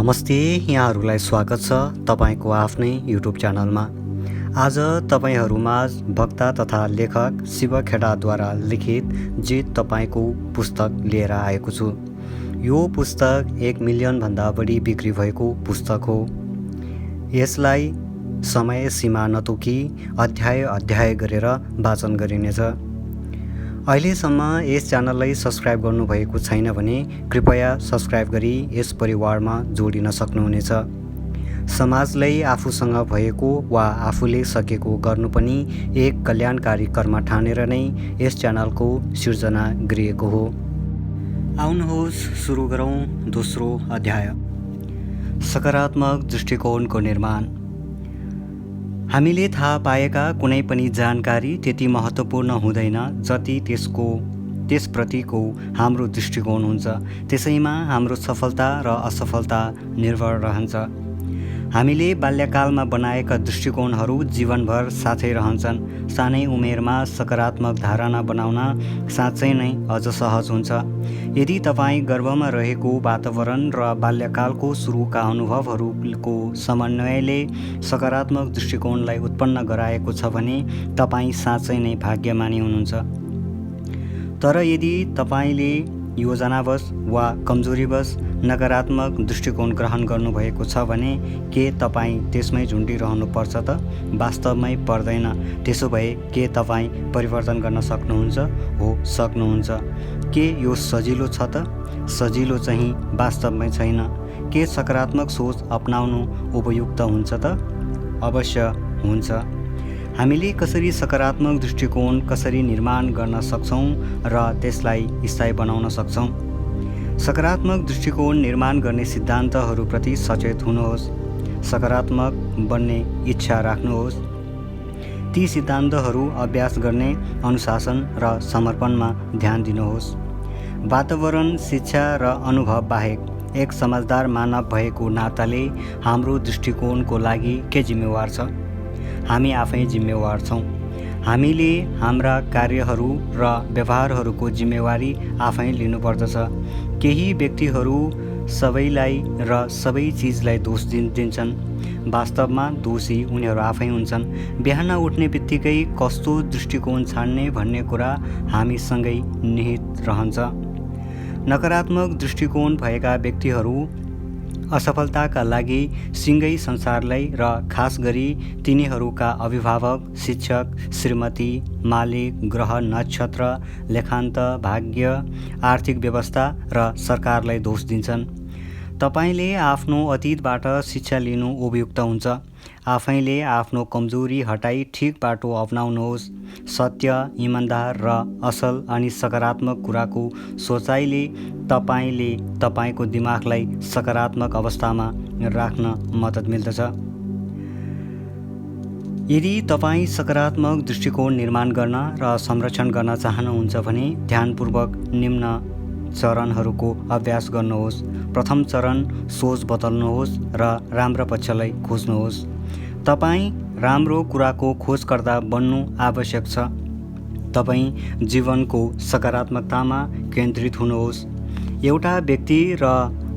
नमस्ते, यहाँहरूलाई स्वागत छ तपाईको आफ्नै युट्युब च्यानलमा। आज तपाईहरूमाझ वक्ता तथा लेखक शिव खेडाद्वारा लिखित जित तपाईको पुस्तक लिएर आएको छु। यो पुस्तक 1 मिलियन भन्दा बढी बिक्री भएको पुस्तक हो। यसलाई समय सीमा नतोकी अध्याय गरेर वाचन गरिनेछ। अहिलेसम्म यस च्यानललाई सब्स्क्राइब गर्नुभएको छैन भने कृपया सब्स्क्राइब गरी यस परिवारमा जोडिन सक्नुहुनेछ। समाजलाई आफूसँग भएको वा आफूले सकेको गर्नु पनि एक कल्याणकारी कर्म ठानेर नै यस च्यानलको सिर्जना गरिएको हो। आउनुहोस् सुरु गरौँ दोस्रो अध्याय, सकारात्मक दृष्टिकोणको निर्माण। हामीले थाहा पाएका कुनै पनि जानकारी त्यति महत्त्वपूर्ण हुँदैन जति त्यसप्रतिको हाम्रो दृष्टिकोण हुन्छ। त्यसैमा हाम्रो सफलता र असफलता निर्भर रहन्छ। हामीले बाल्यकालमा बनाएका दृष्टिकोणहरू जीवनभर साथै रहन्छन्। सानै उमेरमा सकारात्मक धारणा बनाउन साँच्चै नै अझ सहज हुन्छ यदि तपाईँ गर्भमा रहेको वातावरण र बाल्यकालको सुरुका अनुभवहरूको समन्वयले सकारात्मक दृष्टिकोणलाई उत्पन्न गराएको छ भने तपाईँ साँच्चै नै भाग्यमानी हुनुहुन्छ। तर यदि तपाईँले योजनावश वा कमजोरीवश नकारात्मक दृष्टिकोण ग्रहण गर्नुभएको छ भने के तपाईँ त्यसमै झुन्डिरहनुपर्छ त? वास्तवमै पर्दैन। त्यसो भए के तपाईँ परिवर्तन गर्न सक्नुहुन्छ? हो, सक्नुहुन्छ। के यो सजिलो छ त? सजिलो चाहिँ वास्तवमै छैन। के सकारात्मक सोच अपनाउनु उपयुक्त हुन्छ त? अवश्य हुन्छ। हामीले कसरी सकारात्मक दृष्टिकोण कसरी निर्माण गर्न सक्छौँ र त्यसलाई स्थायी बनाउन सक्छौँ? सकारात्मक दृष्टिकोण निर्माण गर्ने सिद्धान्तहरूप्रति सचेत हुनुहोस्। सकारात्मक बन्ने इच्छा राख्नुहोस्। ती सिद्धान्तहरू अभ्यास गर्ने अनुशासन र समर्पणमा ध्यान दिनुहोस्। वातावरण, शिक्षा र अनुभव बाहेक एक समझदार मानव भएको नाताले हाम्रो दृष्टिकोणको लागि के जिम्मेवार छ? हामी आफै जिम्मेवार छौँ। हामीले हाम्रा कार्यहरू र व्यवहारहरूको जिम्मेवारी आफै लिनुपर्दछ। केही व्यक्तिहरू सबैलाई र सबै चिजलाई दोष दिन्छन्। वास्तवमा दोषी उनीहरू आफै हुन्छन्। बिहान उठ्ने बित्तिकै कस्तो दृष्टिकोण छाड्ने भन्ने कुरा हामीसँगै निहित रहन्छ। नकारात्मक दृष्टिकोण भएका व्यक्तिहरू असफलताका लागि सिँगै संसारलाई र खास गरी तिनीहरूका अभिभावक, शिक्षक, श्रीमती, मालिक, ग्रह, नक्षत्र, लेखान्त, भाग्य, आर्थिक व्यवस्था र सरकारलाई दोष दिन्छन्। तपाईले आफ्नो अतीतबाट शिक्षा लिनु उपयुक्त हुन्छ। आफैले आफ्नो कमजोरी हटाई ठिक बाटो अपनाउनुहोस्। सत्य, इमान्दार र असल अनि सकारात्मक कुराको सोचाइले तपाईले तपाईको दिमागलाई सकारात्मक अवस्थामा राख्न मद्दत मिल्दछ। यदि तपाईँ सकारात्मक दृष्टिकोण निर्माण गर्न र संरक्षण गर्न चाहनुहुन्छ भने ध्यानपूर्वक निम्न चरणहरूको अभ्यास गर्नुहोस्। प्रथम चरण, सोच बदल्नुहोस् र राम्रो पक्षलाई खोज्नुहोस्। तपाईँ राम्रो कुराको खोजकर्ता बन्नु आवश्यक छ। तपाईँ जीवनको सकारात्मकतामा केन्द्रित हुनुहोस्। एउटा व्यक्ति र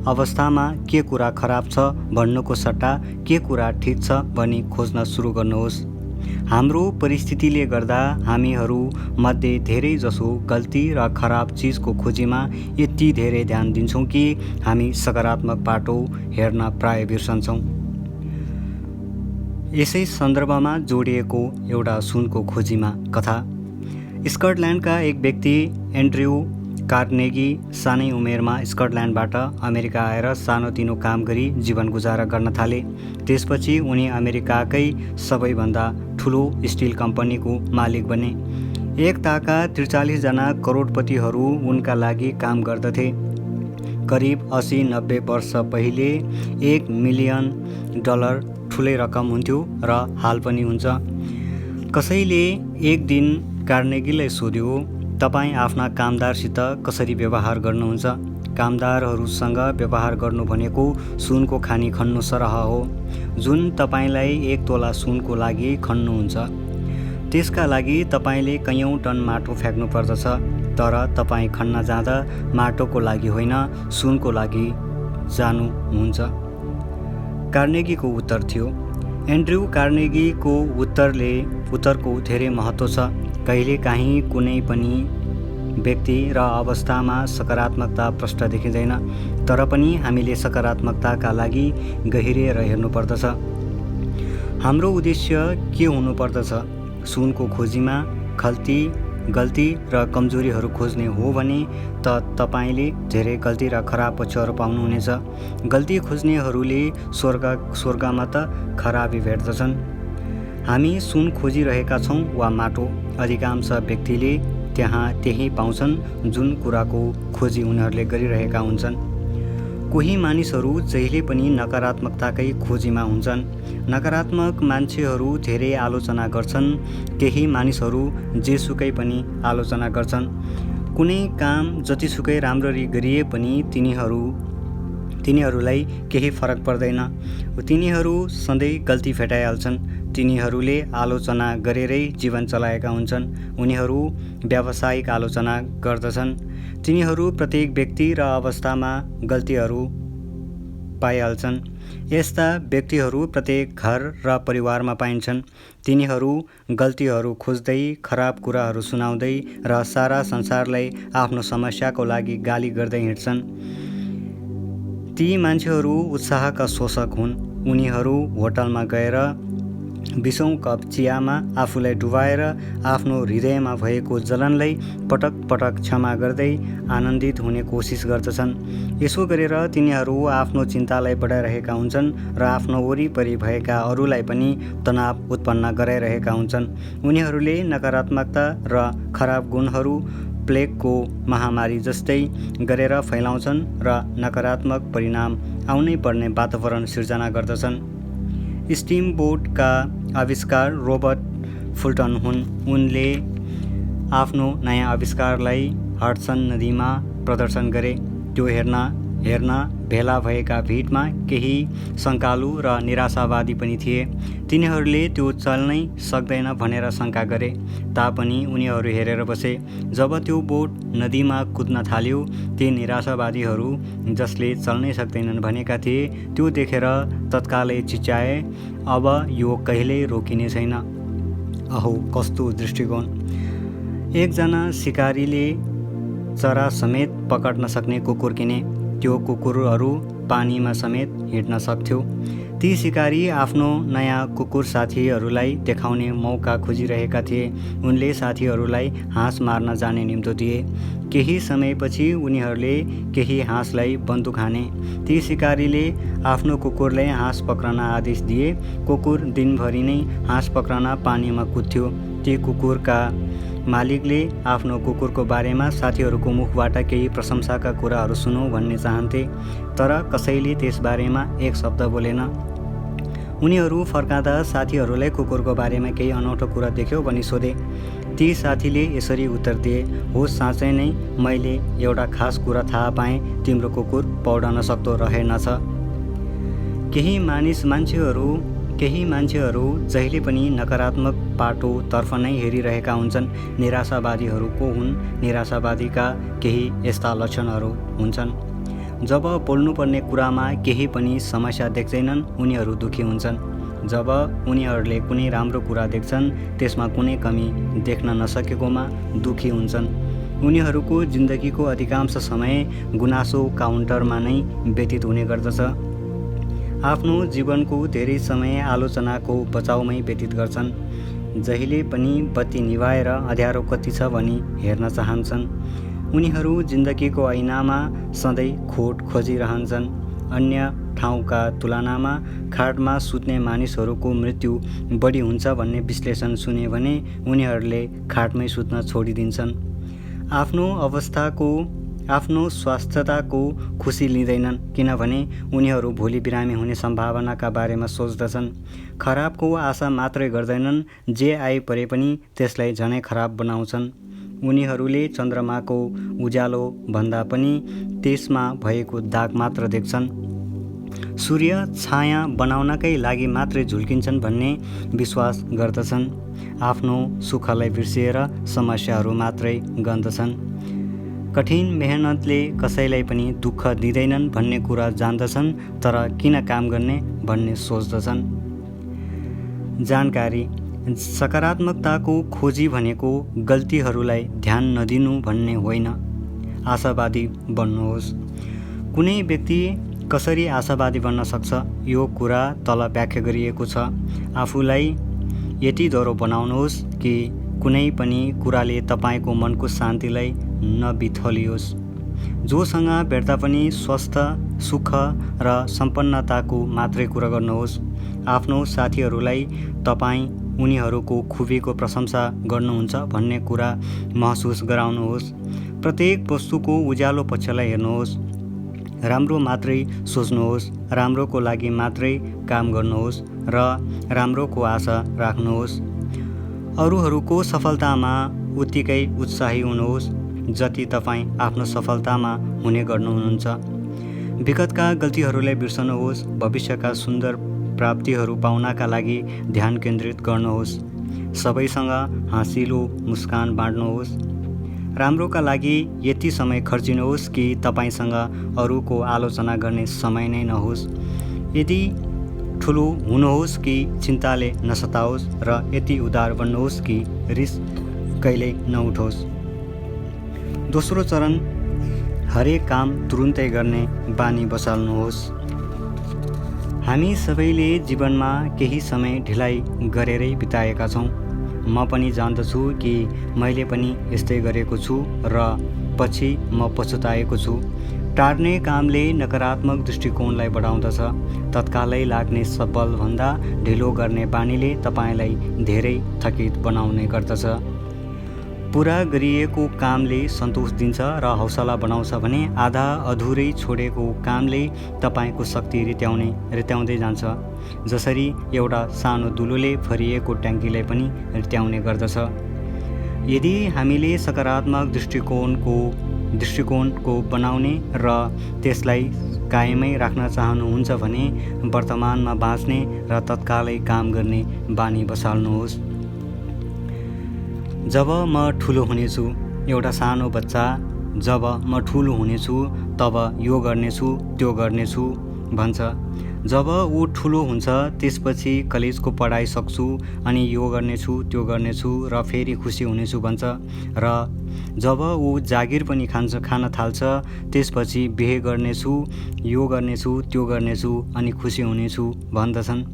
अवस्थामा के कुरा खराब छ भन्नुको सट्टा के कुरा ठिक छ भनी खोज्न सुरु गर्नुहोस्। हाम्रो परिस्थितिले गर्दा हामीहरू मध्ये धेरै जसो गल्ती र खराब चिजको खोजीमा यति धेरै ध्यान दिन्छौँ कि हामी सकारात्मक बाटो हेर्न प्राय बिर्सन्छौँ। यसै सन्दर्भमा जोडिएको एउटा सुनको खोजीमा कथा। स्कटल्यान्डका एक व्यक्ति एन्ड्रयू कार्नेगी सानै उमेरमा स्कटल्यान्डबाट अमेरिका आएर सानोतिनो काम गरी जीवन गुजारा गर्न थाले। त्यसपछि उनी अमेरिकाकै सबैभन्दा ठुलो स्टिल कम्पनीको मालिक बने। एक ताका 43 जना करोडपतिहरू उनका लागि काम गर्दथे। करिब 80-90 वर्ष पहिले $1 मिलियन ठुलै रकम हुन्थ्यो र हाल पनि हुन्छ। कसैले एक दिन कार्नेगीलाई सोध्यो, तपाईँ आफ्ना कामदारसित कसरी व्यवहार गर्नुहुन्छ? कामदारहरूसँग व्यवहार गर्नु भनेको सुनको खानी खन्नु सरह हो। जुन तपाईँलाई 1 तोला सुनको लागि खन्नुहुन्छ त्यसका लागि तपाईँले कैयौँ टन माटो फ्याँक्नु पर्दछ। तर तपाईँ खन्न जाँदा माटोको लागि होइन, सुनको लागि जानुहुन्छ। कार्नेगीको उत्तर थियो। एन्ड्रयू कार्नेगीको उत्तरको धेरै महत्त्व छ। कहिलेकाहीँ कुनै पनि व्यक्ति र अवस्थामा सकारात्मकता प्रष्ट देखिँदैन, तर पनि हामीले सकारात्मकताका लागि गहिरिएर हेर्नुपर्दछ। हाम्रो उद्देश्य के हुनुपर्दछ? सुनको खोजीमा गल्ती र कमजोरीहरू खोज्ने हो भने त तपाईँले धेरै गल्ती र खराब पक्षहरू पाउनुहुनेछ। गल्ती खोज्नेहरूले स्वर्गमा त खराबी भेट्दछन्। हामी सुन खोजिरहेका छौँ वा माटो? अधिकांश व्यक्तिले त्यही पाउँछन् जुन कुराको खोजी उनीहरूले गरिरहेका हुन्छन्। कोही मानिसहरू जहिले पनि नकारात्मकताकै खोजीमा हुन्छन्। नकारात्मक मान्छेहरू धेरै आलोचना गर्छन्। केही मानिसहरू जेसुकै पनि आलोचना गर्छन्। कुनै काम जतिसुकै राम्ररी गरिए पनि तिनीहरूलाई केही फरक पर्दैन। तिनीहरू सधैँ गल्ती भेटाइहाल्छन्। तिनीहरूले आलोचना गरेरै जीवन चलाएका हुन्छन्। उनीहरू व्यावसायिक आलोचना गर्दछन्। तिनीहरू प्रत्येक व्यक्ति र अवस्थामा गल्तीहरू पाइहाल्छन्। यस्ता व्यक्तिहरू प्रत्येक घर र परिवारमा पाइन्छन्। तिनीहरू गल्तीहरू खोज्दै, खराब कुराहरू सुनाउँदै र सारा संसारलाई आफ्नो समस्याको लागि गाली गर्दै हिँड्छन्। ती मान्छेहरू उत्साहका शोषक हुन्। उनीहरू होटलमा गएर 20औं कप चियामा आफूलाई डुबाएर आफ्नो हृदयमा भएको जलनलाई पटक पटक क्षमा गर्दै आनन्दित हुने कोसिस गर्दछन्। यसो गरेर तिनीहरू आफ्नो चिन्तालाई बढाइरहेका हुन्छन् र आफ्नो वरिपरि भएका अरूलाई पनि तनाव उत्पन्न गराइरहेका हुन्छन्। उनीहरूले नकारात्मकता र खराब गुणहरू प्लेगको महामारी जस्तै गरेर फैलाउँछन् र नकारात्मक परिणाम आउनै पर्ने वातावरण सिर्जना गर्दछन्। स्टिमबोटका आविष्कार रोबर्ट फुल्टन हुन्। उनले आफ्नो नयाँ आविष्कारलाई हडसन नदीमा प्रदर्शन गरे। त्यो हेर्न भेला भएका भिडमा केही शङ्कालु र निराशावादी पनि थिए। तिनीहरूले त्यो चल्नै सक्दैन भनेर शङ्का गरे तापनि उनीहरू हेरेर बसे। जब त्यो बोट नदीमा कुद्न थाल्यो, ती निराशावादीहरू जसले चल्नै सक्दैनन् भनेका थिए, त्यो देखेर तत्कालै चिच्याए, अब यो कहिल्यै रोकिने छैन। अहो, कस्तो दृष्टिकोण! एकजना सिकारीले चरा समेत पकड्न सक्ने कुकुर किने। त्यो कुकुरहरू पानीमा समेत हिँड्न सक्थ्यो। ती सिकारी आफ्नो नयाँ कुकुर साथीहरूलाई देखाउने मौका खोजिरहेका थिए। उनले साथीहरूलाई हाँस मार्न जाने निम्तो दिए। केही समयपछि उनीहरूले केही हाँसलाई बन्दुक हाने। ती सिकारीले आफ्नो कुकुरलाई हाँस पक्रन आदेश दिए। कुकुर दिनभरि नै हाँस पक्रन पानीमा कुद्थ्यो। ती कुकुरका मालिकले आफ्नो कुकुरको बारेमा साथीहरूको मुखबाट केही प्रशंसाका कुराहरू सुनौ भन्ने चाहन्थे, तर कसैले त्यसबारेमा एक शब्द बोलेन। उनीहरू फर्काँदा साथीहरूलाई कुकुरको बारेमा केही अनौठो कुरा देख्यौ भनी सोधे। ती साथीले यसरी उत्तर दिए, हो, साँच्चै नै मैले एउटा खास कुरा थाहा पाएँ, तिम्रो कुकुर पौडन सक्दो रहेनछ। केही मान्छेहरू जहिले पनि नकारात्मक पाटोतर्फ नै हेरिरहेका हुन्छन्। निराशावादीहरू को हुन्? निराशावादीका केही यस्ता लक्षणहरू हुन्छन्। जब बोल्नुपर्ने कुरामा केही पनि समस्या देख्दैनन्, उनीहरू दुखी हुन्छन्। जब उनीहरूले कुनै राम्रो कुरा देख्छन्, त्यसमा कुनै कमी देख्न नसकेकोमा दुखी हुन्छन्। उनीहरूको जिन्दगीको अधिकांश समय गुनासो काउन्टरमा नै व्यतीत हुने गर्दछ। आफ्नो जीवनको धेरै समय आलोचनाको बचाउमै व्यतीत गर्छन्। जहिले पनि बत्ती निभाएर अँध्यारो कति छ भनी हेर्न चाहन्छन्। उनीहरू जिन्दगीको ऐनामा सधैँ खोट खोजिरहन्छन्। अन्य ठाउँका तुलनामा खाटमा सुत्ने मानिसहरूको मृत्यु बढी हुन्छ भन्ने विश्लेषण सुने भने उनीहरूले खाटमै सुत्न छोडिदिन्छन्। आफ्नो स्वास्थ्यताको खुसी लिँदैनन्, किनभने उनीहरू भोलि बिरामी हुने सम्भावनाका बारेमा सोच्दछन्। खराबको आशा मात्रै गर्दैनन्, जे आइपरे पनि त्यसलाई झनै खराब बनाउँछन्। उनीहरूले चन्द्रमाको उज्यालो भन्दा पनि त्यसमा भएको दाग मात्र देख्छन्। सूर्य छाया बनाउनकै लागि मात्रै झुल्किन्छन् भन्ने विश्वास गर्दछन्। आफ्नो सुखलाई बिर्सिएर समस्याहरू मात्रै गन्दछन्। कठिन मेहनतले कसैलाई पनि दुःख दिँदैनन् भन्ने कुरा जान्दछन्, तर किन काम गर्ने भन्ने सोच्दछन्। जानकारी। सकारात्मकताको खोजी भनेको गल्तीहरूलाई ध्यान नदिनु भन्ने होइन, आशावादी बन्नुहोस्। कुनै व्यक्ति कसरी आशावादी बन्न सक्छ, यो कुरा तल व्याख्या गरिएको छ। आफूलाई यति डरो बनाउनुहोस् कि कुनै पनि कुराले तपाईँको मनको शान्तिलाई नबिथलियोस्। जोसँग भेट्दा पनि स्वस्थ, सुख र सम्पन्नताको मात्रै कुरा गर्नुहोस्। आफ्नो साथीहरूलाई तपाईँ उनीहरूको खुबीको प्रशंसा गर्नुहुन्छ भन्ने कुरा महसुस गराउनुहोस्। प्रत्येक वस्तुको उज्यालो पक्षलाई हेर्नुहोस्। राम्रो मात्रै सोच्नुहोस्, राम्रोको लागि मात्रै काम गर्नुहोस् र राम्रोको आशा राख्नुहोस्। अरूहरूको सफलतामा उत्तिकै उत्साही हुनुहोस् जति तपाईँ आफ्नो सफलतामा हुने गर्नुहुन्छ। विगतका गल्तीहरूलाई बिर्सनुहोस्। भविष्यका सुन्दर प्राप्तिहरू पाउनका लागि ध्यान केन्द्रित गर्नुहोस्। सबैसँग हाँसिलो मुस्कान बाँड्नुहोस्। राम्रोका लागि यति समय खर्चिनुहोस् कि तपाईँसँग अरूको आलोचना गर्ने समय नै नहोस्। यदि ठुलो हुनुहोस् कि चिन्ताले नसताओस् र यति उदार बन्नुहोस् कि रिस कहिल्यै नउठोस्। दोस्रो चरण, हरेक काम तुरुन्तै गर्ने बानी बसाल्नुहोस्। हामी सबैले जीवनमा केही समय ढिलाइ गरेरै बिताएका छौँ। म पनि जान्दछु कि मैले पनि यस्तै गरेको छु र पछि म पछुताएको छु। टार्ने कामले नकारात्मक दृष्टिकोणलाई बढाउँदछ। तत्कालै लाग्ने सबलभन्दा ढिलो गर्ने बानीले तपाईँलाई धेरै थकित बनाउने गर्दछ। पुरा गरिएको कामले सन्तोष दिन्छ र हौसला बढाउँछ भने आधा अधुरै छोडेको कामले तपाईँको शक्ति रित्याउँदै जान्छ। जसरी एउटा सानो दुलोले भरिएको ट्याङ्कीलाई पनि रित्याउने गर्दछ। यदि हामीले सकारात्मक दृष्टिकोणको बनाउने र त्यसलाई कायमै राख्न चाहनुहुन्छ भने वर्तमानमा बाँच्ने र तत्कालै काम गर्ने बानी बसाल्नुहोस्। जब म ठुलो हुनेछु, एउटा सानो बच्चा जब म ठुलो हुनेछु तब यो गर्नेछु त्यो गर्नेछु भन्छ। जब ऊ ठुलो हुन्छ त्यसपछि कलेजको पढाइ सक्छु अनि यो गर्नेछु त्यो गर्नेछु र फेरि खुसी हुनेछु भन्छ। र जब ऊ जागिर पनि खान थाल्छ त्यसपछि बिहे गर्नेछु, यो गर्नेछु त्यो गर्नेछु अनि खुसी हुनेछु भन्दछन्।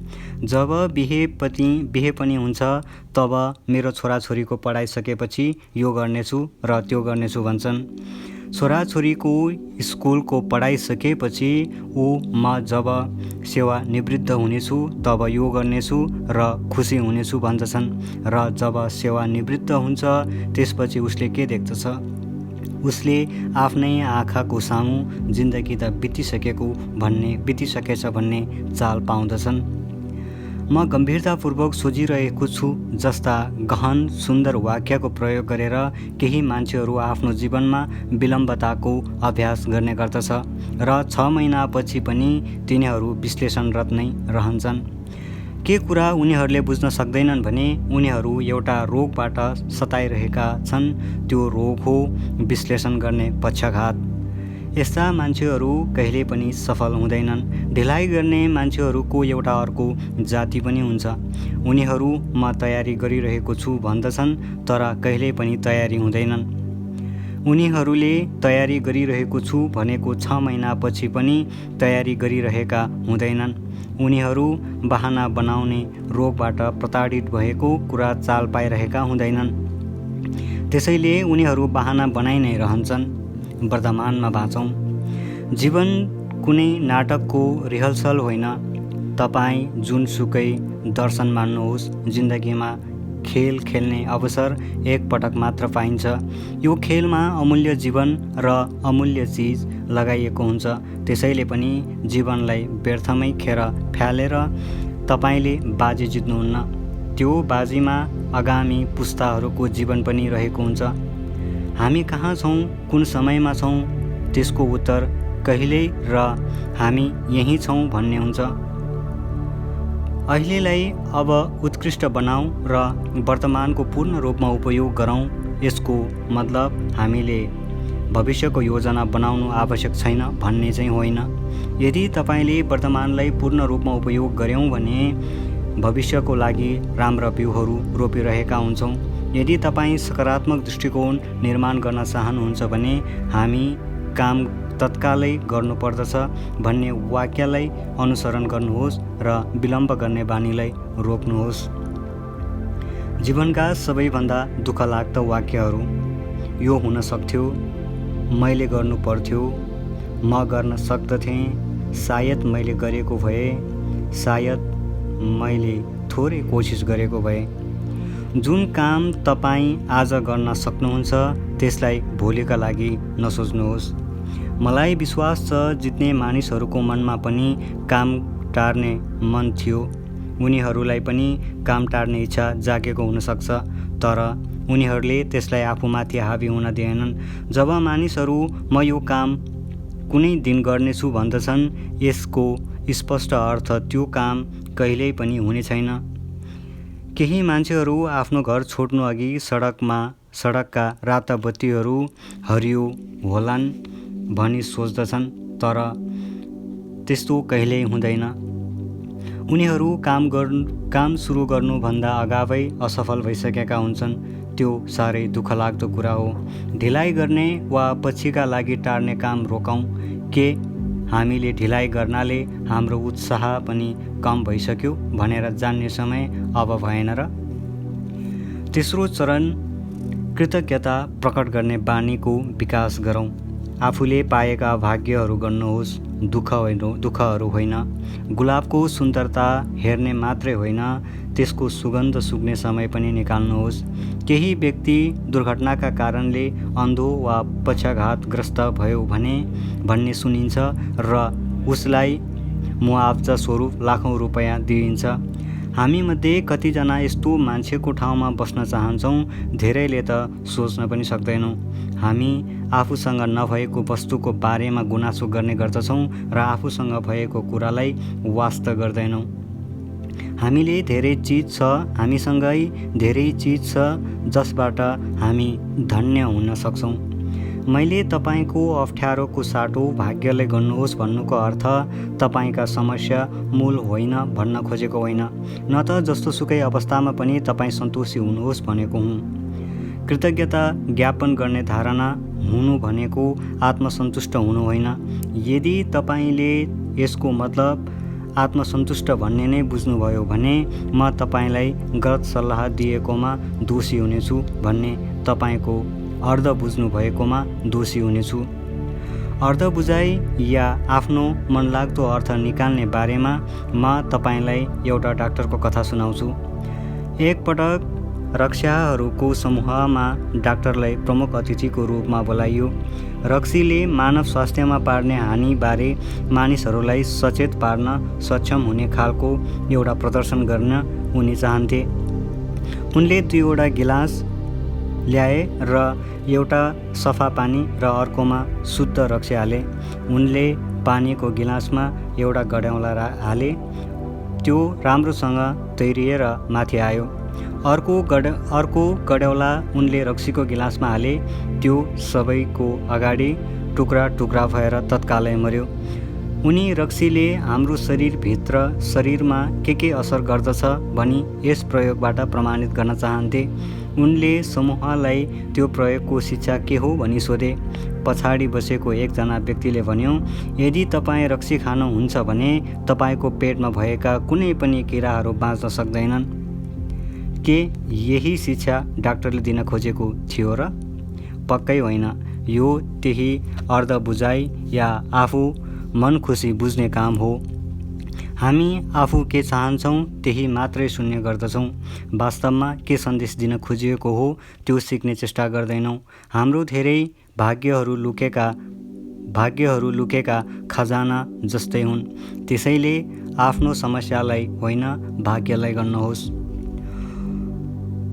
जब बिहे पनि हुन्छ तब मेरो छोराछोरीको पढाइ सकेपछि यो गर्नेछु र त्यो गर्नेछु भन्छन्। छोराछोरीको स्कुलको पढाइ सकेपछि म जब सेवानिवृत्त हुनेछु तब यो गर्नेछु र खुसी हुनेछु भन्दछन्। र जब सेवानिवृत्त हुन्छ त्यसपछि उसले के देख्दछ? उसले आफ्नै आँखाको सामु जिन्दगी त बितिसकेछ भन्ने चाल पाउँदछन्। म गम्भीरतापूर्वक सोचिरहेको छु जस्ता गहन सुन्दर वाक्यको प्रयोग गरेर केही मान्छेहरू आफ्नो जीवनमा विलम्बताको अभ्यास गर्ने गर्दछ र 6 महिनापछि पनि तिनीहरू विश्लेषणरत नै रहन्छन्। के कुरा उनीहरूले बुझ्न सक्दैनन् भने उनीहरू एउटा रोगबाट सताइरहेका छन्। त्यो रोग हो विश्लेषण गर्ने पक्षघात। यस्ता मान्छेहरू कहिले पनि सफल हुँदैनन्। ढिलाइ गर्ने मान्छेहरूको एउटा अर्को जाति पनि हुन्छ। उनीहरू म तयारी गरिरहेको छु भन्दछन् तर कहिले पनि तयारी हुँदैनन्। उनीहरूले तयारी गरिरहेको छु भनेको 6 महिनापछि पनि तयारी गरिरहेका हुँदैनन्। उनीहरू बहाना बनाउने रोगबाट प्रताडित भएको कुरा चाल पाइरहेका हुँदैनन्। त्यसैले उनीहरू बहाना बनाइ नै रहन्छन्। वर्तमानमा बाँचौँ। जीवन कुनै नाटकको रिहर्सल होइन। तपाईँ जुनसुकै दर्शन मान्नुहोस्। जिन्दगीमा खेल खेल्ने अवसर एक पटक मात्र पाइन्छ। यो खेलमा अमूल्य जीवन र अमूल्य चिज लगाइएको हुन्छ। त्यसैले पनि जीवनलाई व्यर्थमै खेर फ्यालेर तपाईँले बाजी जित्नुहुन्न। त्यो बाजीमा आगामी पुस्ताहरूको जीवन पनि रहेको हुन्छ। हामी कहाँ छौँ, कुन समयमा छौँ त्यसको उत्तर कहिल्यै र हामी यहीँ छौँ भन्ने हुन्छ। अहिलेलाई अब उत्कृष्ट बनाऊँ र वर्तमानको पूर्ण रूपमा उपयोग गरौँ। यसको मतलब हामीले भविष्यको योजना बनाउनु आवश्यक छैन भन्ने चाहिँ होइन। यदि तपाईँले वर्तमानलाई पूर्ण रूपमा उपयोग गर्यौँ भने भविष्यको लागि राम्रा बिउहरू रोपिरहेका हुन्छौँ। यदि तपाईँ सकारात्मक दृष्टिकोण निर्माण गर्न चाहनुहुन्छ भने हामी काम तत्कालै गर्नुपर्दछ भन्ने वाक्यलाई अनुसरण गर्नुहोस् र विलम्ब गर्ने बानीलाई रोक्नुहोस्। जीवनका सबैभन्दा दुःखलाग्दो वाक्यहरू यो हुन सक्थ्यो, मैले गर्नु पर्थ्यो, म गर्न सक्दथेँ, सायद मैले गरेको भए, सायद मैले थोरै कोसिस गरेको भए। जुन काम तपाईँ आज गर्न सक्नुहुन्छ त्यसलाई भोलिका लागि नसोच्नुहोस्। मलाई विश्वास छ जित्ने मानिसहरूको मनमा पनि काम टार्ने मन थियो। उनीहरूलाई पनि काम टार्ने इच्छा जागेको हुनसक्छ, तर उनीहरूले त्यसलाई आफूमाथि हावी हुन दिएनन्। जब मानिसहरू म यो काम कुनै दिन गर्नेछु भन्दछन्, यसको स्पष्ट अर्थ त्यो काम कहिल्यै पनि हुने छैन। केही मान्छेहरू आफ्नो घर छोड्नु अघि सडकका राता बत्तीहरू हरियो होलान् भनी सोच्दछन्, तर त्यस्तो कहिल्यै हुँदैन। उनीहरू काम सुरु गर्नुभन्दा अगावै असफल भइसकेका हुन्छन्। त्यो साह्रै दुःखलाग्दो कुरा हो। ढिलाइ गर्ने वा पछिका लागि टार्ने काम रोकौँ। के हामीले ढिलाइ गर्नाले हाम्रो उत्साह पनि कम भइसक्यो भनेर जान्ने समय अब भएन र? तेस्रो चरण, कृतज्ञता प्रकट गर्ने बानीको विकास गरौँ। आफूले पाएका भाग्यहरू गर्नुहोस्, दुःखहरू होइन। गुलाबको सुन्दरता हेर्ने मात्रै होइन, त्यसको सुगन्ध सुक्ने समय पनि निकाल्नुहोस्। केही व्यक्ति दुर्घटनाका कारणले अन्धो वा पक्षाघातग्रस्त भयो भन्ने सुनिन्छ र उसलाई मुआवजा स्वरूप लाखौँ रुपैयाँ दिइन्छ। हामीमध्ये कतिजना यस्तो मान्छेको ठाउँमा बस्न चाहन्छौँ? धेरैले त सोच्न पनि सक्दैनौँ। हामी आफूसँग नभएको वस्तुको बारेमा गुनासो गर्ने गर्दछौँ र आफूसँग भएको कुरालाई वास्ता गर्दैनौँ। हामीसँगै धेरै चिज छ जसबाट हामी धन्य हुन सक्छौँ। मैले तपाईँको अप्ठ्यारोको साटो भाग्यले गर्नुहोस् भन्नुको अर्थ तपाईँका समस्या मूल होइन भन्न खोजेको होइन, न त जस्तोसुकै अवस्थामा पनि तपाईँ सन्तोषी हुनुहोस् भनेको हुँ। कृतज्ञता ज्ञापन गर्ने धारणा हुनु भनेको आत्मसन्तुष्ट हुनु होइन। यदि तपाईँले यसको मतलब आत्मसन्तुष्ट भन्ने नै बुझ्नुभयो भने म तपाईँलाई गलत सल्लाह दिएकोमा दोषी हुनेछु भन्ने तपाईँको अर्ध बुझ्नु भएकोमा दोषी हुनेछु। अर्ध बुझाइ या आफ्नो मनलाग्दो अर्थ निकाल्ने बारेमा म तपाईँलाई एउटा डाक्टरको कथा सुनाउँछु। एकपटक रक्ष्याहरूको समूहमा डाक्टरलाई प्रमुख अतिथिको रूपमा बोलाइयो। रक्सीले मानव स्वास्थ्यमा पार्ने हानिबारे मानिसहरूलाई सचेत पार्न सक्षम हुने खालको एउटा प्रदर्शन गर्न उनी चाहन्थे। उनले 2वटा गिलास ल्याए र एउटा सफा पानी र अर्कोमा शुद्ध रक्सी हाले। उनले पानीको गिलासमा एउटा गड्याउला हाले। त्यो राम्रोसँग तैरिएर माथि आयो। अर्को गड्याउला उनले रक्सीको गिलासमा हाले। त्यो सबैको अगाडि टुक्रा टुक्रा भएर तत्कालै मर्यो। उनी रक्सीले हाम्रो शरीरमा के असर गर्दछ भनी यस प्रयोगबाट प्रमाणित गर्न चाहन्थे। उनले समूहलाई त्यो प्रयोगको शिक्षा के हो भनी सोधे। पछाडि बसेको एकजना व्यक्तिले भन्यो, यदि तपाईँ रक्सी खानुहुन्छ भने तपाईँको पेटमा भएका कुनै पनि किराहरू बाँच्न सक्दैनन्। के यही शिक्षा डाक्टरले दिन खोजेको थियो र? पक्कै होइन। यो त्यही अर्ध बुझाइ या आफू मन खुसी बुझ्ने काम हो। हामी आफू के चाहन्छौँ त्यही मात्रै सुन्ने गर्दछौँ। वास्तवमा के सन्देश दिन खोजिएको हो त्यो सिक्ने चेष्टा गर्दैनौँ। हाम्रो धेरै भाग्यहरू लुकेका खजाना जस्तै हुन्। त्यसैले आफ्नो समस्यालाई होइन भाग्यलाई गर्नुहोस्।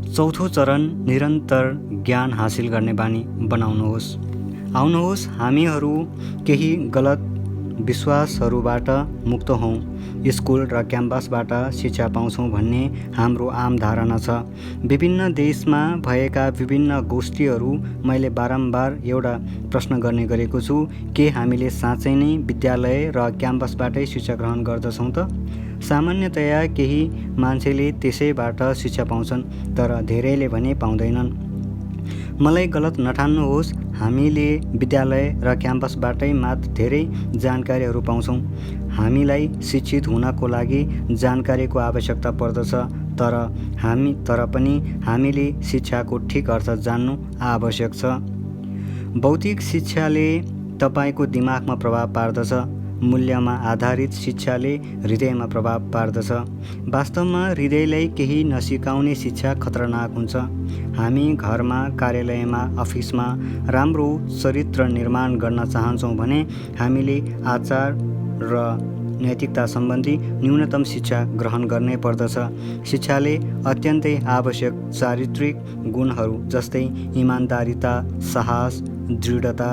चौथो चरण, निरन्तर ज्ञान हासिल गर्ने बानी बनाउनुहोस्। आउनुहोस् हामीहरू केही गलत विश्वासहरूबाट मुक्त हौँ, स्कुल र क्याम्पसबाट शिक्षा पाउँछौँ भन्ने हाम्रो आम धारणा छ। विभिन्न देशमा भएका विभिन्न गोष्ठीहरू मैले बारम्बार एउटा प्रश्न गर्ने गरेको छु, के हामीले साँच्चै नै विद्यालय र क्याम्पसबाटै शिक्षा ग्रहण गर्दछौँ त? सामान्यतया केही मान्छेले त्यसैबाट शिक्षा पाउँछन्, तर धेरैले भने पाउँदैनन्। मलाई गलत नठान्नुहोस्, हामीले विद्यालय र क्याम्पसबाटै मात्र धेरै जानकारीहरू पाउँछौँ। हामीलाई शिक्षित हुनको लागि जानकारीको आवश्यकता पर्दछ, तर पनि हामीले शिक्षाको ठिक अर्थ जान्नु आवश्यक छ। भौतिक शिक्षाले तपाईँको दिमागमा प्रभाव पार्दछ, मूल्यमा आधारित शिक्षाले हृदयमा प्रभाव पार्दछ। वास्तवमा हृदयलाई केही नसिकाउने शिक्षा खतरनाक हुन्छ। हामी घरमा, कार्यालयमा, अफिसमा राम्रो चरित्र निर्माण गर्न चाहन्छौँ भने हामीले आचार र नैतिकता सम्बन्धी न्यूनतम शिक्षा ग्रहण गर्नै पर्दछ। शिक्षाले अत्यन्तै आवश्यक चारित्रिक गुणहरू जस्तै इमान्दारिता, साहस, दृढता,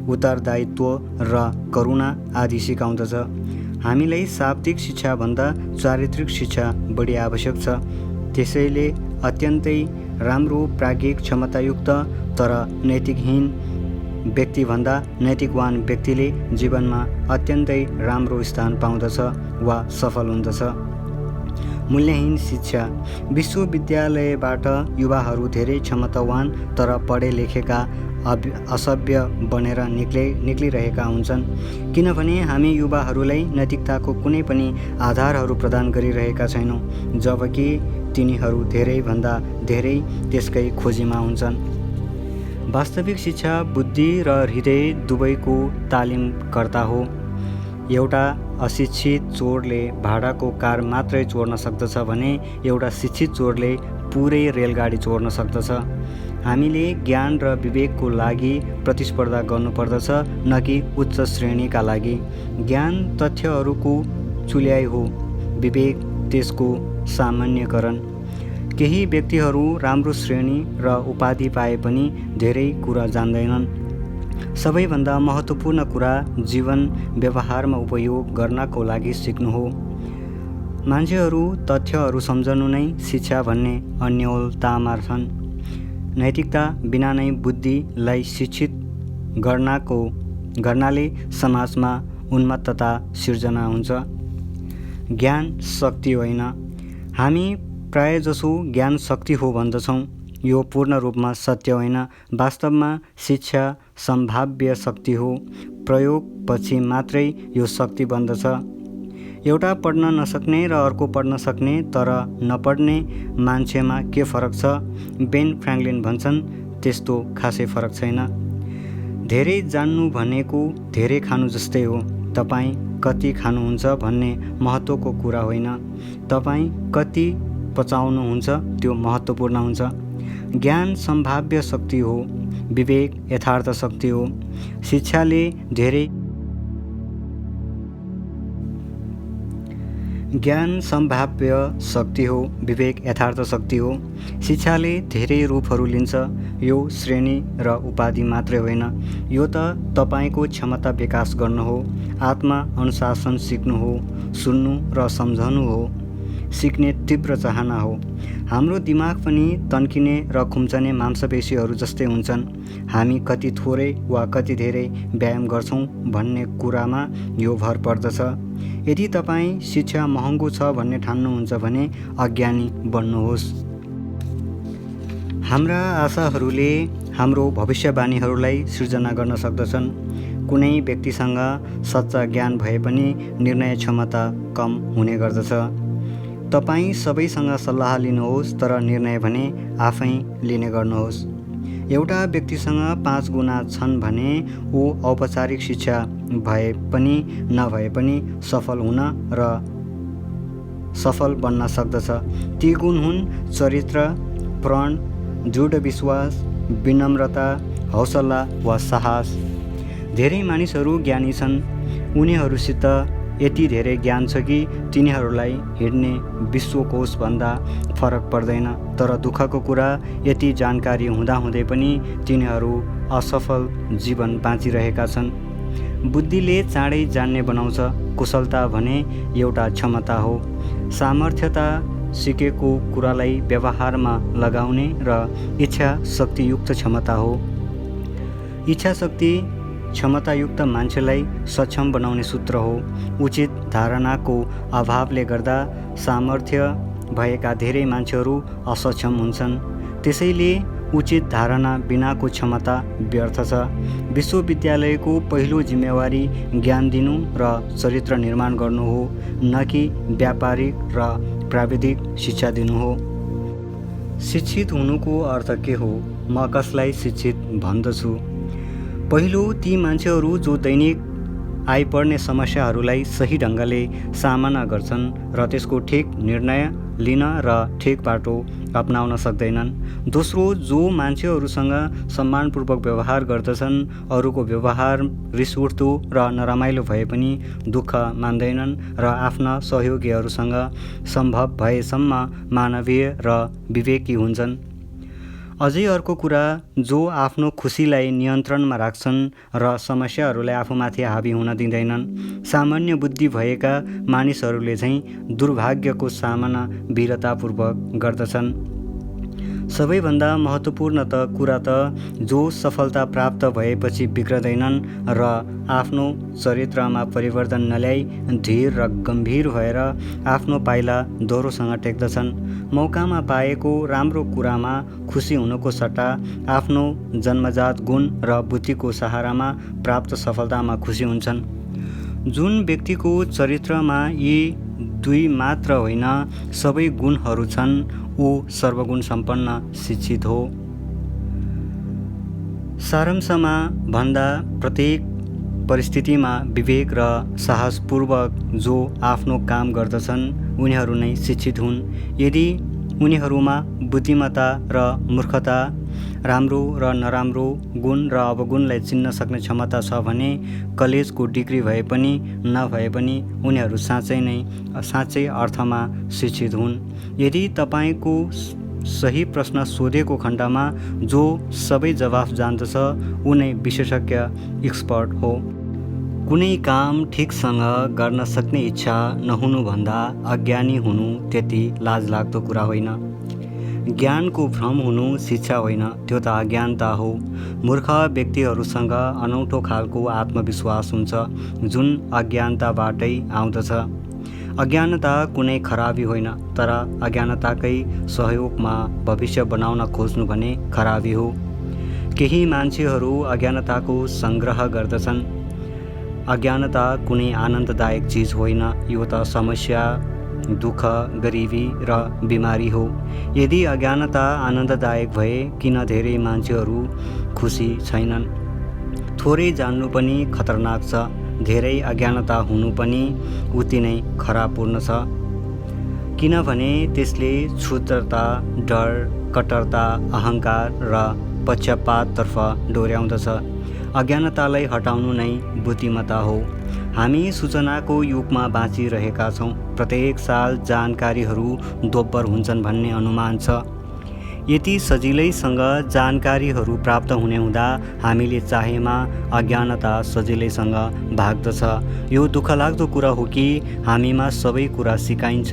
उत्तरदायित्व र करुणा आदि सिकाउँदछ। हामीलाई शाब्दिक शिक्षाभन्दा चारित्रिक शिक्षा बढी आवश्यक छ। त्यसैले अत्यन्तै राम्रो, प्राज्ञिक, क्षमतायुक्त तर नैतिकहीन व्यक्तिभन्दा नैतिकवान व्यक्तिले जीवनमा अत्यन्तै राम्रो स्थान पाउँदछ वा सफल हुँदछ। मूल्यहीन शिक्षा। विश्वविद्यालयबाट युवाहरू धेरै क्षमतावान तर पढे लेखेका असभ्य बनेर निक्लिरहेका हुन्छन्, किनभने हामी युवाहरूलाई नैतिकताको कुनै पनि आधारहरू प्रदान गरिरहेका छैनौँ, जबकि तिनीहरू धेरैभन्दा धेरै त्यसकै खोजीमा हुन्छन्। वास्तविक शिक्षा बुद्धि र हृदय दुवैको तालिमकर्ता हो। एउटा अशिक्षित चोरले भाडाको कार मात्रै चोर्न सक्दछ भने एउटा शिक्षित चोरले पुरै रेलगाडी चोर्न सक्दछ। हामीले ज्ञान र विवेकको लागि प्रतिस्पर्धा गर्नुपर्दछ, न कि उच्च श्रेणीका लागि। ज्ञान तथ्यहरूको चुल्याइ हो, विवेक त्यसको सामान्यकरण। केही व्यक्तिहरू राम्रो श्रेणी र उपाधि पाए पनि धेरै कुरा जान्दैनन्। सबैभन्दा महत्त्वपूर्ण कुरा जीवन व्यवहारमा उपयोग गर्नको लागि सिक्नु हो। मान्छेहरू तथ्यहरू सम्झनु नै शिक्षा भन्ने अन्योलतामा छन्। नैतिकता बिना नै बुद्धिलाई शिक्षित गर्नाले समाजमा उन्मत्तता सिर्जना हुन्छ। ज्ञान शक्ति होइन। हामी प्रायजसो ज्ञान शक्ति हो भन्दछौँ। यो पूर्ण रूपमा सत्य होइन। वास्तवमा शिक्षा सम्भाव्य शक्ति हो। प्रयोगपछि मात्रै यो शक्ति बन्दछ। एउटा पढ्न नसक्ने र अर्को पढ्न सक्ने तर नपढ्ने मान्छेमा के फरक छ? बेन फ्र्याङ्कलिन भन्छन्, त्यस्तो खासै फरक छैन। धेरै जान्नु भनेको धेरै खानु जस्तै हो। तपाईँ कति खानुहुन्छ भन्ने महत्त्वको कुरा होइन, तपाईँ कति पचाउनुहुन्छ त्यो महत्त्वपूर्ण हुन्छ। ज्ञान सम्भाव्य शक्ति हो, विवेक यथार्थ शक्ति हो। शिक्षाले धेरै ज्ञान सम्भाव्य शक्ति हो, विवेक यथार्थ शक्ति हो। शिक्षाले धेरै रूपहरू लिन्छ। यो श्रेणी र उपाधि मात्रै होइन, यो त तपाईँको क्षमता विकास गर्नु हो, आत्मा अनुशासन सिक्नु हो, सुन्नु र सम्झनु हो, सिक्ने तीव्र चाहना हो। हाम्रो दिमाग पनि तन्किने र खुम्चने मांसपेशीहरू जस्तै हुन्छन्। हामी कति थोरै वा कति धेरै व्यायाम गर्छौँ भन्ने कुरामा यो भर पर्दछ। यदि तपाईँ शिक्षा महँगो छ भन्ने ठान्नुहुन्छ भने अज्ञानी बन्नुहोस्। हाम्रा आशाहरूले हाम्रो भविष्यवाणीहरूलाई सिर्जना गर्न सक्दछन्। कुनै व्यक्तिसँग सच्चा ज्ञान भए पनि निर्णय क्षमता कम हुने गर्दछ। तपाईँ सबैसँग सल्लाह लिनुहोस्, तर निर्णय भने आफै लिने गर्नुहोस्। एउटा व्यक्तिसँग 5 गुणा छन् भने ऊ औपचारिक शिक्षा भए पनि नभए पनि सफल हुन र सफल बन्न सक्दछ। ती गुण हुन् चरित्र, प्रण, दृढ विश्वास, विनम्रता, हौसला वा साहस। धेरै मानिसहरू ज्ञानी छन्। उनीहरूसित यति धेरै ज्ञान छ कि तिनीहरूलाई हिँड्ने विश्वकोशभन्दा फरक पर्दैन। तर दुःखको कुरा, यति जानकारी हुँदाहुँदै पनि तिनीहरू असफल जीवन बाँचिरहेका छन्। बुद्धिले चाँडै जान्ने बनाउँछ। कुशलता भने एउटा क्षमता हो। सामर्थ्यता सिकेको कुरालाई व्यवहारमा लगाउने र इच्छा शक्तियुक्त क्षमता हो। इच्छा शक्ति क्षमतायुक्त मान्छेलाई सक्षम बनाउने सूत्र हो। उचित धारणाको अभावले गर्दा सामर्थ्य भएका धेरै मान्छेहरू असक्षम हुन्छन्। त्यसैले उचित धारणा बिनाको क्षमता व्यर्थ छ। विश्वविद्यालयको पहिलो जिम्मेवारी ज्ञान दिनु र चरित्र निर्माण गर्नु हो, न कि व्यापारिक र प्राविधिक शिक्षा दिनु हो। शिक्षित हुनुको अर्थ के हो? म कसलाई शिक्षित भन्दछु? पहिलो, ती मान्छेहरू जो दैनिक आइपर्ने समस्याहरूलाई सही ढङ्गले सामना गर्छन् र त्यसको ठिक निर्णय लिन र ठिक बाटो अपनाउन सक्दैनन्। दोस्रो, जो मान्छेहरूसँग सम्मानपूर्वक व्यवहार गर्दछन्, अरूको व्यवहार रिसउठ्दो र नरमाइलो भए पनि दुःख मान्दैनन् र आफ्ना सहयोगीहरूसँग सम्भव भएसम्म मानवीय र विवेकी हुन्छन्। अझै अर्को कुरा, जो आफ्नो खुसीलाई नियन्त्रणमा राख्छन् र समस्याहरूलाई आफूमाथि हावी हुन दिँदैनन्। सामान्य बुद्धि भएका मानिसहरूले चाहिँ दुर्भाग्यको सामना वीरतापूर्वक गर्दछन्। सबैभन्दा महत्त्वपूर्ण कुरा त जो सफलता प्राप्त भएपछि बिग्रदैनन् र आफ्नो चरित्रमा परिवर्तन नल्याई धीर र गम्भीर भएर आफ्नो पाइला दोहोरोसँग टेक्दछन्। मौकामा पाएको राम्रो कुरामा खुसी हुनुको सट्टा आफ्नो जन्मजात गुण र बुद्धिको सहारामा प्राप्त सफलतामा खुसी हुन्छन्। जुन व्यक्तिको चरित्रमा यी दुई मात्र होइन सबै गुणहरू छन्, ऊ सर्वगुण सम्पन्न शिक्षित हो। सारांशमा भन्दा प्रत्येक परिस्थितिमा विवेक र साहसपूर्वक जो आफ्नो काम गर्दछन् उनीहरू नै शिक्षित हुन्। यदि उनीहरूमा बुद्धिमत्ता र मूर्खता, राम्रो र नराम्रो, गुण र अवगुणलाई चिन्न सक्ने क्षमता छ भने कलेजको डिग्री भए पनि नभए पनि उनीहरू साँच्चै अर्थमा शिक्षित हुन्। यदि तपाईँको सही प्रश्न सोधेको खण्डमा जो सबै जवाफ जान्दछ ऊ नै विशेषज्ञ एक्सपर्ट हो। कुनै काम ठिकसँग गर्न सक्ने इच्छा नहुनुभन्दा अज्ञानी हुनु त्यति लाजलाग्दो कुरा होइन। ज्ञानको भ्रम हुनु शिक्षा होइन, त्यो त अज्ञानता हो। मूर्ख व्यक्तिहरूसँग अनौठो खालको आत्मविश्वास हुन्छ जुन अज्ञानताबाटै आउँदछ। अज्ञानता कुनै खराबी होइन, तर अज्ञानताकै सहयोगमा भविष्य बनाउन खोज्नु भने खराबी हो। केही मान्छेहरू अज्ञानताको सङ्ग्रह गर्दछन्। अज्ञानता कुनै आनन्ददायक चिज होइन, यो त समस्या, दुःख, गरिबी र बिमारी हो। यदि अज्ञानता आनन्ददायक भए किन धेरै मान्छेहरू खुसी छैनन्? थोरै जान्नु पनि खतरनाक छ, धेरै अज्ञानता हुनु पनि उति नै खराबपूर्ण छ। किनभने त्यसले क्षुद्रता, डर, कट्टरता, अहङ्कार र पक्षपाततर्फ डोर्याउँदछ। अज्ञानतालाई हटाउनु नै बुद्धिमत्ता हो। हामी सूचनाको युगमा बाँचिरहेका छौँ। प्रत्येक साल जानकारीहरू दोब्बर हुन्छन् भन्ने अनुमान छ। यति सजिलैसँग जानकारीहरू प्राप्त हुने हुँदा हामीले चाहेमा अज्ञानता सजिलैसँग भाग्दछ। यो दुःखलाग्दो कुरा हो कि हामीमा सबै कुरा सिकाइन्छ,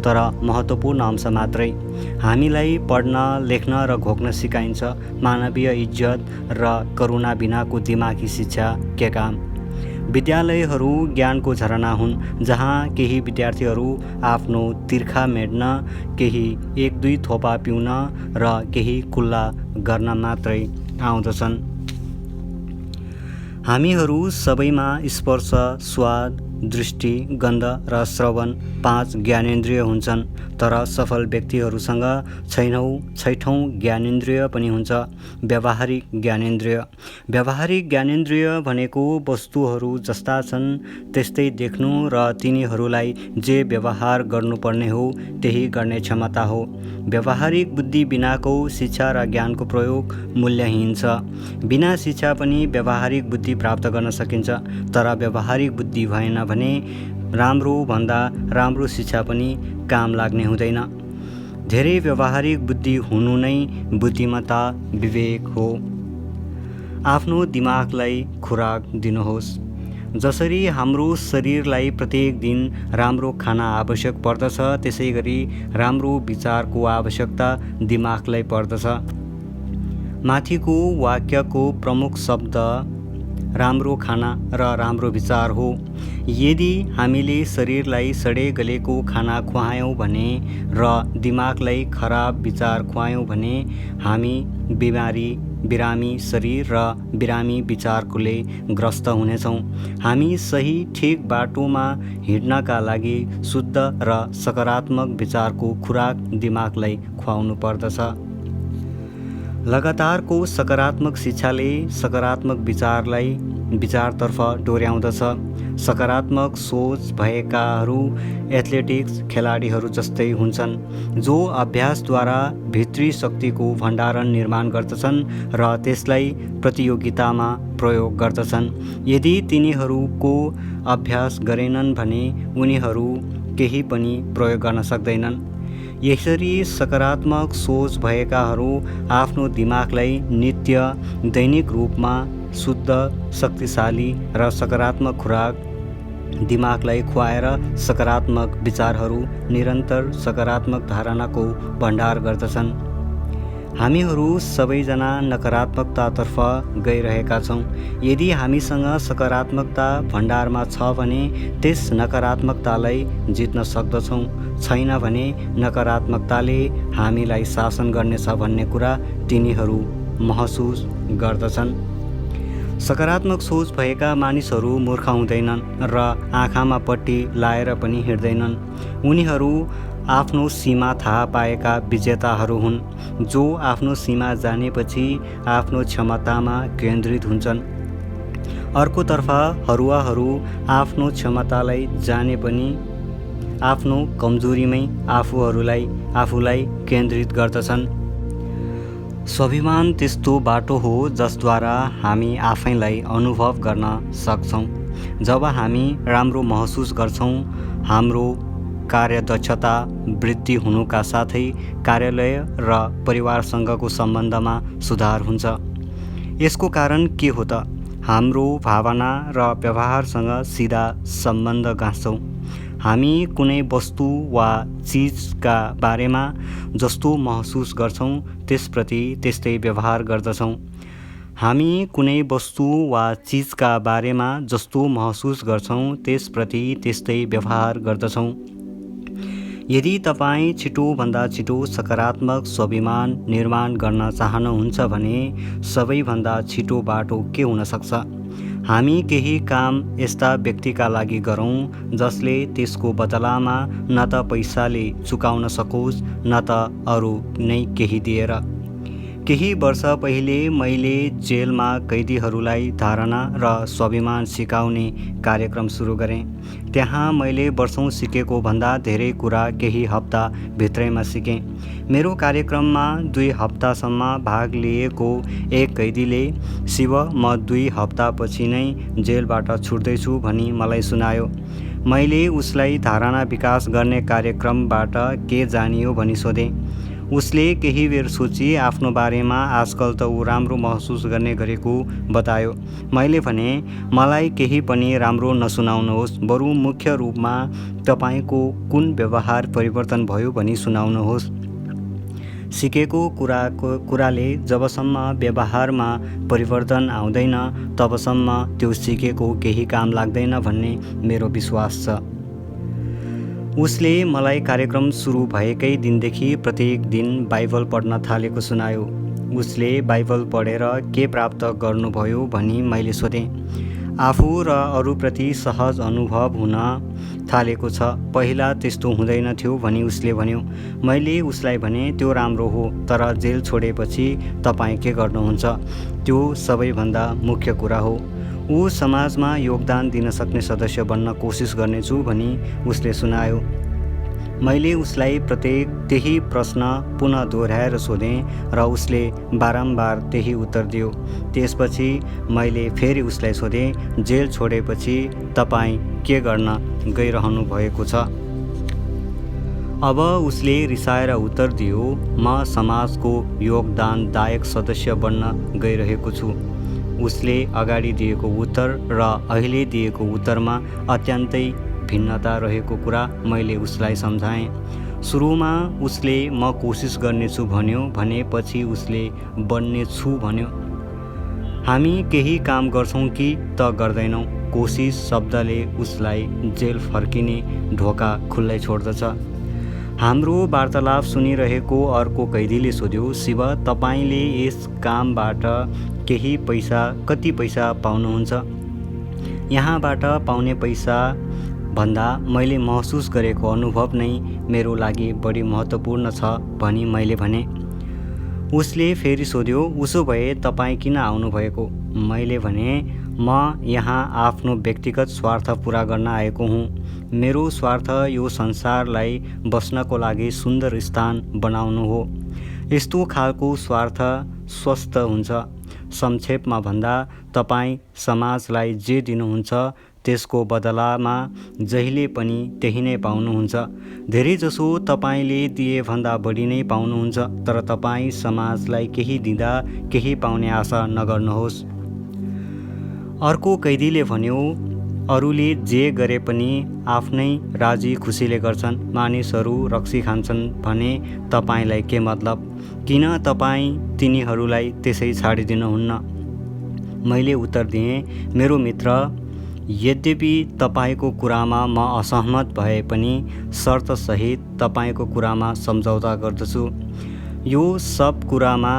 तर महत्त्वपूर्ण अंश मात्रै। हामीलाई पढ्न, लेख्न र घोक्न सिकाइन्छ। मानवीय इज्जत र करुणा बिनाको दिमागी शिक्षा के काम? विद्यालयहरू ज्ञानको झरना हुन्, जहाँ केही विद्यार्थीहरू आफ्नो तिर्खा मेट्न, केही एक दुई थोपा पिउन र केही कुल्ला गर्न मात्रै आउँदछन्। हामीहरू सबैमा स्पर्श, स्वाद, दृष्टि, गन्ध र श्रवण 5 ज्ञानेन्द्रिय हुन्छन्, तर सफल व्यक्तिहरूसँग छैठौँ ज्ञानेन्द्रिय पनि हुन्छ, व्यावहारिक ज्ञानेन्द्रिय। व्यावहारिक ज्ञानेन्द्रिय भनेको वस्तुहरू जस्ता छन् त्यस्तै देख्नु र तिनीहरूलाई जे व्यवहार गर्नुपर्ने हो त्यही गर्ने क्षमता हो। व्यावहारिक बुद्धि बिनाको शिक्षा र ज्ञानको प्रयोग मूल्यहीन छ। बिना शिक्षा पनि व्यावहारिक बुद्धि प्राप्त गर्न सकिन्छ, तर व्यावहारिक बुद्धि भएन भने राम्रो भन्दा राम्रो शिक्षा पनि काम लाग्ने हुँदैन। धेरै व्यावहारिक बुद्धि हुनु नै बुद्धिमत्ता, विवेक हो। आफ्नो दिमागलाई खुराक दिनुहोस्। जसरी हाम्रो शरीरलाई प्रत्येक दिन राम्रो खाना आवश्यक पर्दछ, त्यसै गरी राम्रो विचारको आवश्यकता दिमागलाई पर्दछ। माथिको वाक्यको प्रमुख शब्द राम्रो खाना र राम्रो विचार हो। यदि हामीले शरीरलाई सडे गलेको खाना खुवायौँ भने र दिमागलाई खराब विचार खुवायौँ भने हामी बिरामी शरीर र बिरामी विचारकोले ग्रस्त हुनेछौँ। हामी सही ठिक बाटोमा हिँड्नका लागि शुद्ध र सकारात्मक विचारको खुराक दिमागलाई खुवाउनु पर्दछ। लगातारको सकारात्मक शिक्षाले सकारात्मक विचारतर्फ डोर्याउँदछ। सकारात्मक सोच भएकाहरू एथलेटिक्स खेलाडीहरू जस्तै हुन्छन्, जो अभ्यासद्वारा भित्री शक्तिको भण्डारण निर्माण गर्दछन् र त्यसलाई प्रतियोगितामा प्रयोग गर्दछन्। यदि तिनीहरूको अभ्यास गरेनन् भने उनीहरू केही पनि प्रयोग गर्न सक्दैनन्। यसरी सकारात्मक सोच भएकाहरू आफ्नो दिमागलाई दैनिक रूपमा शुद्ध, शक्तिशाली र सकारात्मक खुराक दिमागलाई खुवाएर सकारात्मक विचारहरू, निरन्तर सकारात्मक धारणाको भण्डार गर्दछन्। हामीहरू सबैजना नकारात्मकतातर्फ गइरहेका छौँ। यदि हामीसँग सकारात्मकता भण्डारमा छ भने त्यस नकारात्मकतालाई जित्न सक्दछौँ, छैन भने नकारात्मकताले हामीलाई शासन गर्नेछ भन्ने कुरा तिनीहरू महसुस गर्दछन्। सकारात्मक सोच भएका मानिसहरू मूर्ख हुँदैनन् र आँखामा पट्टी लाएर पनि हिँड्दैनन्। उनीहरू आफ्नो सीमा थाहा पाएका विजेताहरू हुन्, जो आफ्नो सीमा जानेपछि आफ्नो क्षमतामा केन्द्रित हुन्छन्। अर्कोतर्फ हरुवाहरू आफ्नो क्षमतालाई जाने पनि आफ्नो कमजोरीमै आफूलाई केन्द्रित गर्दछन्। स्वाभिमान त्यस्तो बाटो हो जसद्वारा हामी आफैलाई अनुभव गर्न सक्छौँ। जब हामी राम्रो महसुस गर्छौँ, हाम्रो कार्यदक्षता वृद्धि हुनुका साथै कार्यालय र परिवारसँगको सम्बन्धमा सुधार हुन्छ। यसको कारण के हो त? हाम्रो भावना र व्यवहारसँग सिधा सम्बन्ध गाँच्छौँ। हामी कुनै वस्तु वा चिजका बारेमा जस्तो महसुस गर्छौँ त्यसप्रति त्यस्तै व्यवहार गर्दछौँ। हामी कुनै वस्तु वा चिजका बारेमा जस्तो महसुस गर्छौँ त्यसप्रति त्यस्तै व्यवहार गर्दछौँ। यदि तपाईँ छिटोभन्दा छिटो सकारात्मक स्वाभिमान निर्माण गर्न चाहनुहुन्छ भने सबैभन्दा छिटो बाटो के हुन सक्छ? हामी केही काम यस्ता व्यक्तिका लागि गरौँ जसले त्यसको बदलामा न त पैसाले चुकाउन सकोस् न त अरू नै केही दिएर। केही वर्ष पहिले मैले जेलमा कैदीहरूलाई धारणा र स्वाभिमान सिकाउने कार्यक्रम सुरु गरेँ। त्यहाँ मैले वर्षौँ सिकेको भन्दा धेरै कुरा केही हप्ता भित्रैमा सिकेँ। मेरो कार्यक्रममा 2 हप्तासम्म भाग लिएको एक कैदीले शिव, म 2 हप्तापछि नै जेलबाट छुट्दैछु भनी मलाई सुनायो। मैले उसलाई धारणा विकास गर्ने कार्यक्रमबाट के जानियो भनी सोधेँ। उसले केही बेर सोची आफ्नो बारेमा आजकल त ऊ राम्रो महसुस गर्ने गरेको बतायो। मैले भने, मलाई केही पनि राम्रो नसुनाउनुहोस्, बरु मुख्य रूपमा तपाईँको कुन व्यवहार परिवर्तन भयो भनी सुनाउनुहोस्। सिकेको कुराले जबसम्म व्यवहारमा परिवर्तन आउँदैन तबसम्म त्यो सिकेको केही काम लाग्दैन भन्ने मेरो विश्वास छ। उसले मलाई कार्यक्रम सुरु भएकै दिनदेखि प्रत्येक दिन बाइबल पढ्न थालेको सुनायो। उसले बाइबल पढेर के प्राप्त गर्नुभयो भनी मैले सोधेँ। आफू र अरूप्रति सहज अनुभव हुन थालेको छ। पहिला त्यस्तो हुँदैन थियो भनी उसले भन्यो। मैले उसलाई भने, त्यो राम्रो हो, तर जेल छोडेपछि तपाईँ के गर्नुहुन्छ? त्यो सबैभन्दा मुख्य कुरा हो। ऊ समाजमा योगदान दिन सक्ने सदस्य बन्न कोसिस गर्नेछु भनी उसले सुनायो। मैले उसलाई त्यही प्रश्न पुनः दोहोऱ्याएर सोधेँ र उसले बारम्बार त्यही उत्तर दियो। त्यसपछि मैले फेरि उसलाई सोधेँ, जेल छोडेपछि तपाईँ के गर्न गइरहनु भएको छ? अब उसले रिसाएर उत्तर दियो, म समाजको योगदानदायक सदस्य बन्न गइरहेको छु। उसले अगाडि दिएको उत्तर र अहिले दिएको उत्तरमा अत्यन्तै भिन्नता रहेको कुरा मैले उसलाई सम्झाएँ। सुरुमा उसले म कोसिस गर्नेछु भन्यो भने पछि उसले बन्नेछु भन्यो। हामी केही काम गर्छौँ कि त गर्दैनौँ। कोसिस शब्दले उसलाई जेल फर्किने ढोका खुल्लै छोड्दछ। हाम्रो वार्तालाप सुनिरहेको अर्को कैदीले सोध्यो, शिव, तपाईँले यस कामबाट कति पैसा पाउनुहुन्छ? यहाँबाट पाउने पैसा भन्दा मैले महसुस गरेको अनुभव नै मेरो लागि बढी महत्त्वपूर्ण छ भनी मैले भने। उसले फेरि सोध्यो, उसो भए तपाईँ किन आउनुभएको? मैले भने, म यहाँ आफ्नो व्यक्तिगत स्वार्थ पुरा गर्न आएको हुँ। मेरो स्वार्थ यो संसारलाई बस्नको लागि सुन्दर स्थान बनाउनु हो। यस्तो खालको स्वार्थ स्वस्थ हुन्छ। संक्षेपमा भन्दा, तपाईँ समाजलाई जे दिनुहुन्छ त्यसको बदलामा जहिले पनि त्यही नै पाउनुहुन्छ। धेरैजसो तपाईँले दिए भन्दा बढी नै पाउनुहुन्छ, तर तपाईँ समाजलाई केही दिँदा केही पाउने आशा नगर्नुहोस्। अर्को कैदीले भन्यो, अरूले जे गरे पनि आफ्नै राजी खुसीले गर्छन्। मानिसहरू रक्सी खान्छन् भने तपाईँलाई के मतलब? किन तपाईँ तिनीहरूलाई त्यसै छाडिदिनुहुन्न? मैले उत्तर दिएँ, मेरो मित्र, यद्यपि तपाईँको कुरामा म असहमत भए पनि शर्तसहित तपाईँको कुरामा सम्झौता गर्दछु। यो सब कुरामा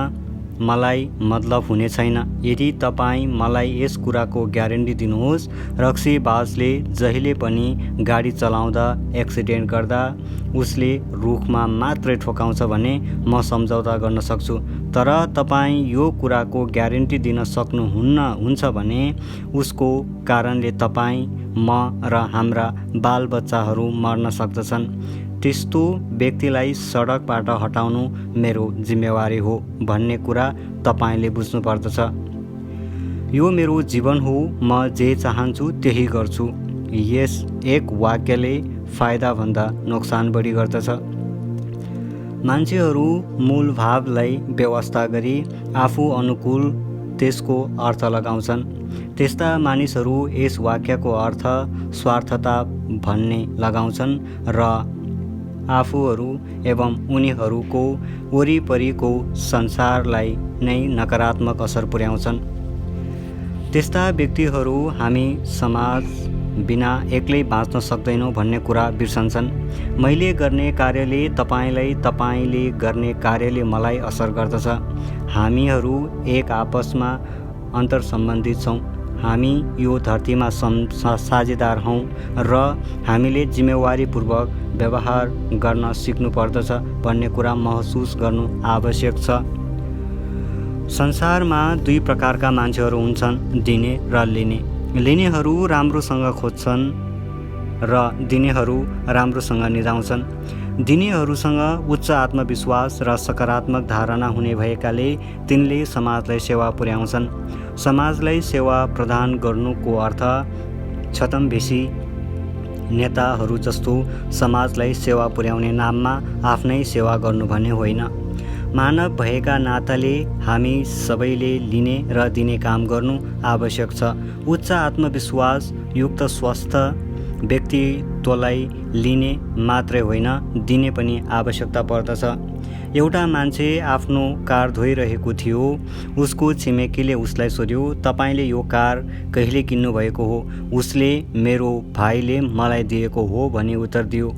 मलाई मतलब हुने छैन। यदि तपाईँ मलाई यस कुराको ग्यारेन्टी दिनुहोस्, रक्सीबाजले जहिले पनि गाडी चलाउँदा एक्सिडेन्ट गर्दा उसले रुखमा मात्रै ठोकाउँछ भने म सम्झौता गर्न सक्छु। तर तपाईँ यो कुराको ग्यारेन्टी दिन सक्नुहुन्छ भने उसको कारणले तपाईँ, म र हाम्रा बालबच्चाहरू मर्न सक्दछन्। त्यस्तो व्यक्तिलाई सडकबाट हटाउनु मेरो जिम्मेवारी हो भन्ने कुरा तपाईँले बुझ्नुपर्दछ। यो मेरो जीवन हो, म जे चाहन्छु त्यही गर्छु। यस एक वाक्यले फाइदाभन्दा नोक्सान बढी गर्दछ। मान्छेहरू मूल भावलाई व्यवस्था गरी आफू अनुकूल त्यसको अर्थ लगाउँछन्। त्यस्ता मानिसहरू यस वाक्यको अर्थ स्वार्थता भन्ने लगाउँछन् र आफूहरू एवं उनीहरूको वरिपरिको संसारलाई नै नकारात्मक असर पुर्याउँछन्। त्यस्ता व्यक्तिहरू हामी समाज बिना एक्लै बाँच्न सक्दैनौँ भन्ने कुरा बिर्सन्छन्। मैले गर्ने कार्यले तपाईँलाई, तपाईँले गर्ने कार्यले मलाई असर गर्दछ। हामीहरू एक आपसमा अन्तर्सम्बन्धित छौँ। हामी यो धरतीमा साझेदार हौँ र हामीले जिम्मेवारीपूर्वक व्यवहार गर्न सिक्नुपर्दछ भन्ने कुरा महसुस गर्नु आवश्यक छ। संसारमा दुई प्रकारका मान्छेहरू हुन्छन्, दिने र लिने। लिनेहरू राम्रोसँग खोज्छन् र दिनेहरू राम्रोसँग निधाउँछन्। दिनेहरूसँग उच्च आत्मविश्वास र सकारात्मक धारणा हुने भएकाले तिनले समाजलाई सेवा पुर्याउँछन्। समाजलाई सेवा प्रदान गर्नुको अर्थ छद्मवेशी नेताहरू जस्तो समाजलाई सेवा पुर्याउने नाममा आफ्नै सेवा गर्नु भन्ने होइन। मानव भएका नाताले हामी सबैले लिने र दिने काम गर्नु आवश्यक छ। उच्च आत्मविश्वास युक्त स्वस्थ व्यक्तित्वलाई लिने मात्रै होइन, दिने पनि आवश्यकता पर्दछ। एउटा मान्छे आफ्नो कार धोइरहेको थियो। उसको छिमेकीले उसलाई सोध्यो, तपाईँले यो कार कहिले किन्नु भएको हो? उसले मेरो भाइले मलाई दिएको हो भनी उत्तर दियो।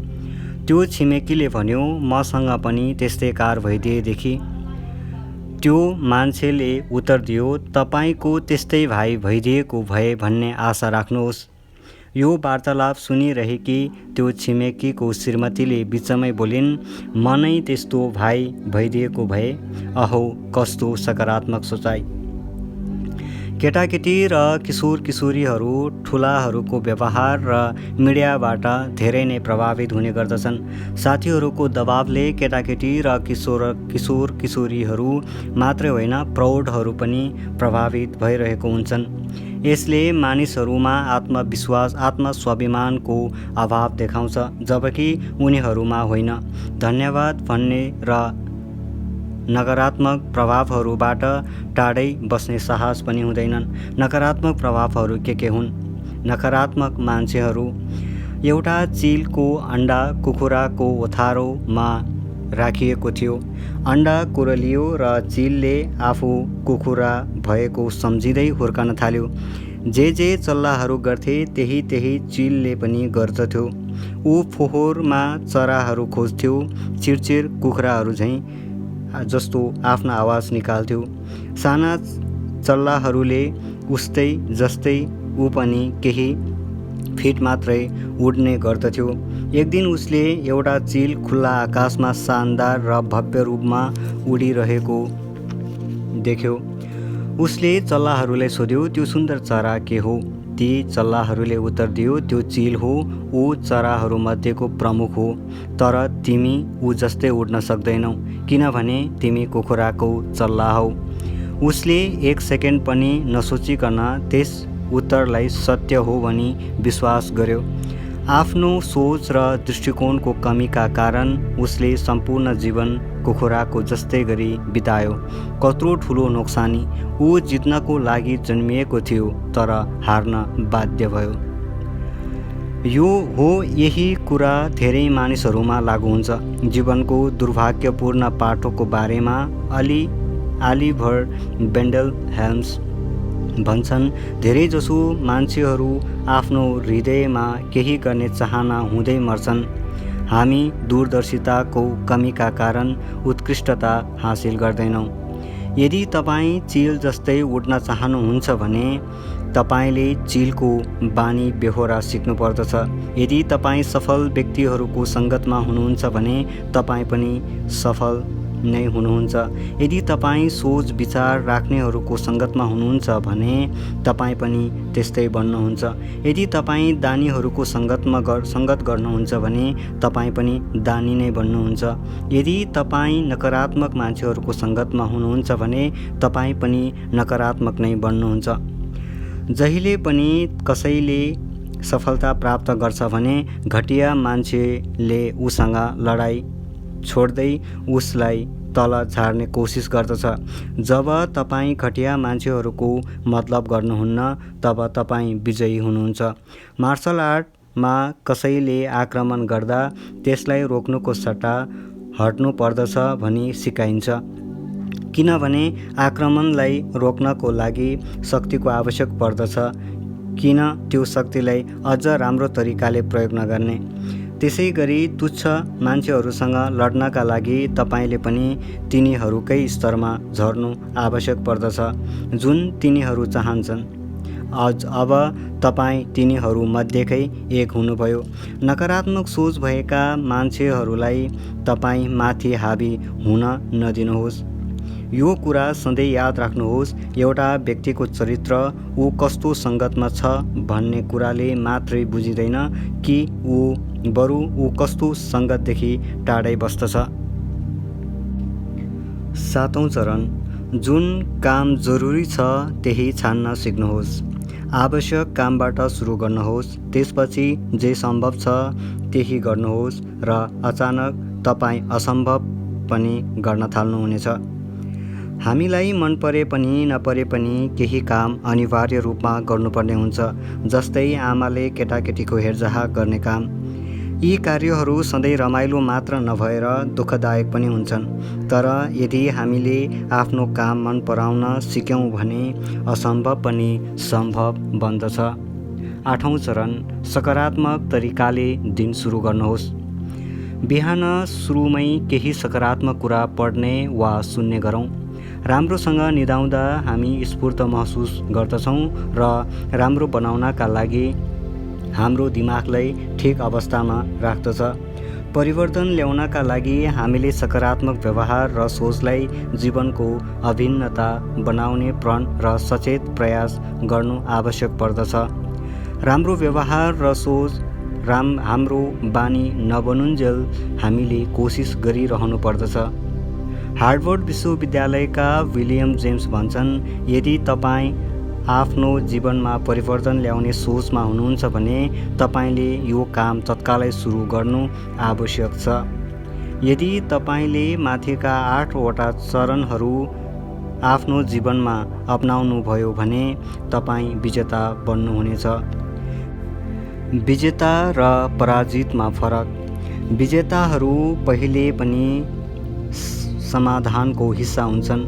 त्यो छिमेकीले भन्यो, मसँग पनि त्यस्तै कार भइदिएदेखि। त्यो मान्छेले उत्तर दियो, तपाईँको त्यस्तै भाइ भइदिएको भए भन्ने आशा राख्नुहोस्। यो वार्तालाप सुनिरहेकी त्यो छिमेकीको श्रीमतीले बिचमै बोलिन्, म नै त्यस्तो भाइ भइदिएको भए। अहो, कस्तो सकारात्मक सोचाइ। केटाकेटी र किशोर किशोरीहरू ठुलाहरूको व्यवहार र मिडियाबाट धेरै नै प्रभावित हुने गर्दछन्। साथीहरूको दबावले केटाकेटी र किशोर किशोरीहरू मात्रै होइन, प्रौढहरू पनि प्रभावित भइरहेको हुन्छन्। यसले मानिसहरूमा आत्मविश्वास, आत्मस्वाभिमानको अभाव देखाउँछ, जबकि उनीहरूमा होइन। धन्यवाद भन्ने र नकारात्मक प्रभावहरूबाट टाढै बस्ने साहस पनि हुँदैनन्। नकारात्मक प्रभावहरू के हुन्? नकारात्मक मान्छेहरू। एउटा चिलको अन्डा कुखुराको ओथारोमा राखिएको थियो। अन्डा कुरलियो र चिलले आफू कुखुरा भएको सम्झिँदै हुर्कन थाल्यो। जे चल्लाहरू गर्थे त्यही चिलले पनि गर्दथ्यो। ऊ फोहोरमा चराहरू खोज्थ्यो, चिरचिर कुखुराहरू झैँ जस्तो आफ्नो आवाज निकाल्थ्यो। साना चल्लाहरूले उस्तै जस्तै ऊ पनि केही फिट मात्रै उड्ने गर्दथ्यो। एक दिन उसले एउटा चिल खुल्ला आकाशमा शानदार र भव्य रूपमा उडिरहेको देख्यो। उसले चल्लाहरूलाई सोध्यो, त्यो सुन्दर चरा के हो? ती चल्लाहरूले उत्तर दियो, त्यो चिल हो। ऊ चराहरूमध्येको प्रमुख हो। तर तिमी ऊ जस्तै उड्न सक्दैनौ, किनभने तिमी कुखुराको चल्ला हौ। उसले एक सेकेन्ड पनि नसोचिकन त्यस उत्तरलाई सत्य हो भनी विश्वास गर्यो। आफ्नो सोच र दृष्टिकोणको कमीका कारण उसले सम्पूर्ण जीवन कुखुराको जस्तै गरी बितायो। कत्रो ठुलो नोक्सानी! ऊ जित्नको लागि जन्मिएको थियो, तर हार्न बाध्य भयो। यही कुरा धेरै मानिसहरूमा लागू हुन्छ। जीवनको दुर्भाग्यपूर्ण पाटोको बारेमा अलिभर वेन्डल हेल्म्स भन्छन्, धेरैजसो मान्छेहरू आफ्नो हृदयमा केही गर्ने चाहना हुँदै मर्छन्। हामी दूरदर्शिताको कमीका कारण उत्कृष्टता हासिल गर्दैनौँ। यदि तपाईँ चिल जस्तै उड्न चाहनुहुन्छ भने तपाईँले चिलको बानी बेहोरा सिक्नुपर्दछ। यदि तपाईँ सफल व्यक्तिहरूको सङ्गतमा हुनुहुन्छ भने तपाईँ पनि सफल नै हुनुहुन्छ। यदि तपाईँ सोच विचार राख्नेहरूको सङ्गतमा हुनुहुन्छ भने तपाईँ पनि त्यस्तै बन्नुहुन्छ। यदि तपाईँ दानीहरूको सङ्गत गर्नुहुन्छ भने तपाईँ पनि दानी नै बन्नुहुन्छ। यदि तपाईँ नकारात्मक मान्छेहरूको सङ्गतमा हुनुहुन्छ भने तपाईँ पनि नकारात्मक नै बन्नुहुन्छ। जहिले पनि कसैले सफलता प्राप्त गर्छ भने घटिया मान्छेले उसँग लडाई छोड्दै उसलाई तल झार्ने कोसिस गर्दछ। जब तपाईँ घटिया मान्छेहरूको मतलब गर्नुहुन्न तब तपाईँ विजयी हुनुहुन्छ। मार्शल आर्टमा कसैले आक्रमण गर्दा त्यसलाई रोक्नुको सट्टा हट्नु पर्दछ भनी सिकाइन्छ, किनभने आक्रमणलाई रोक्नको लागि शक्तिको आवश्यक पर्दछ। किन त्यो शक्तिलाई अझ राम्रो तरिकाले प्रयोग नगर्ने? त्यसै गरी तुच्छ मान्छेहरूसँग लड्नका लागि तपाईँले पनि तिनीहरूकै स्तरमा झर्नु आवश्यक पर्दछ जुन तिनीहरू चाहन्छन्। अब तपाईँ तिनीहरूमध्येकै एक हुनुभयो। नकारात्मक सोच भएका मान्छेहरूलाई तपाईँ माथि हावी हुन नदिनुहोस्। यो कुरा सधैँ याद राख्नुहोस्, एउटा व्यक्तिको चरित्र ऊ कस्तो सङ्गतमा छ भन्ने कुराले मात्रै बुझिँदैन कि बरु ऊ कस्तो सङ्गतदेखि टाढै बस्दछ। 7औं चरण, जुन काम जरुरी छ त्यही छान्न सिक्नुहोस्। आवश्यक कामबाट सुरु गर्नुहोस्, त्यसपछि जे सम्भव छ त्यही गर्नुहोस् र अचानक तपाईँ असम्भव पनि गर्न थाल्नुहुनेछ। हामीलाई मन परे पनि नपरे पनि केही काम अनिवार्य रूपमा गर्नुपर्ने हुन्छ, जस्तै आमाले केटाकेटीको हेरचाह गर्ने काम। यी कार्यहरू सधैँ रमाइलो मात्र नभएर दुःखदायक पनि हुन्छन्। तर यदि हामीले आफ्नो काम मन पराउन सिक्यौँ भने असम्भव पनि सम्भव बन्दछ। 8औं चरण, सकारात्मक तरिकाले दिन सुरु गर्नुहोस्। बिहान सुरुमै केही सकारात्मक कुरा पढ्ने वा सुन्ने गरौँ। राम्रोसँग निदाउँदा हामी स्फूर्त महसुस गर्दछौँ र राम्रो बनाउनका लागि हाम्रो दिमागलाई ठिक अवस्थामा राख्दछ। परिवर्तन ल्याउनका लागि हामीले सकारात्मक व्यवहार र सोचलाई जीवनको अभिन्नता बनाउने प्रण र सचेत प्रयास गर्नु आवश्यक पर्दछ। राम्रो व्यवहार र सोच हाम्रो बानी नबनुन्जेल हामीले कोसिस गरिरहनु पर्दछ। हार्वर्ड विश्वविद्यालयका विलियम जेम्स भन्छन्, यदि तपाईँ आफ्नो जीवनमा परिवर्तन ल्याउने सोचमा हुनुहुन्छ भने तपाईँले यो काम तत्कालै सुरु गर्नु आवश्यक छ। यदि तपाईँले माथिका 8वटा चरणहरू आफ्नो जीवनमा अपनाउनुभयो भने तपाईँ विजेता बन्नुहुनेछ। विजेता र पराजितमा फरक। विजेताहरू पहिले पनि समाधानको हिस्सा हुन्छन्,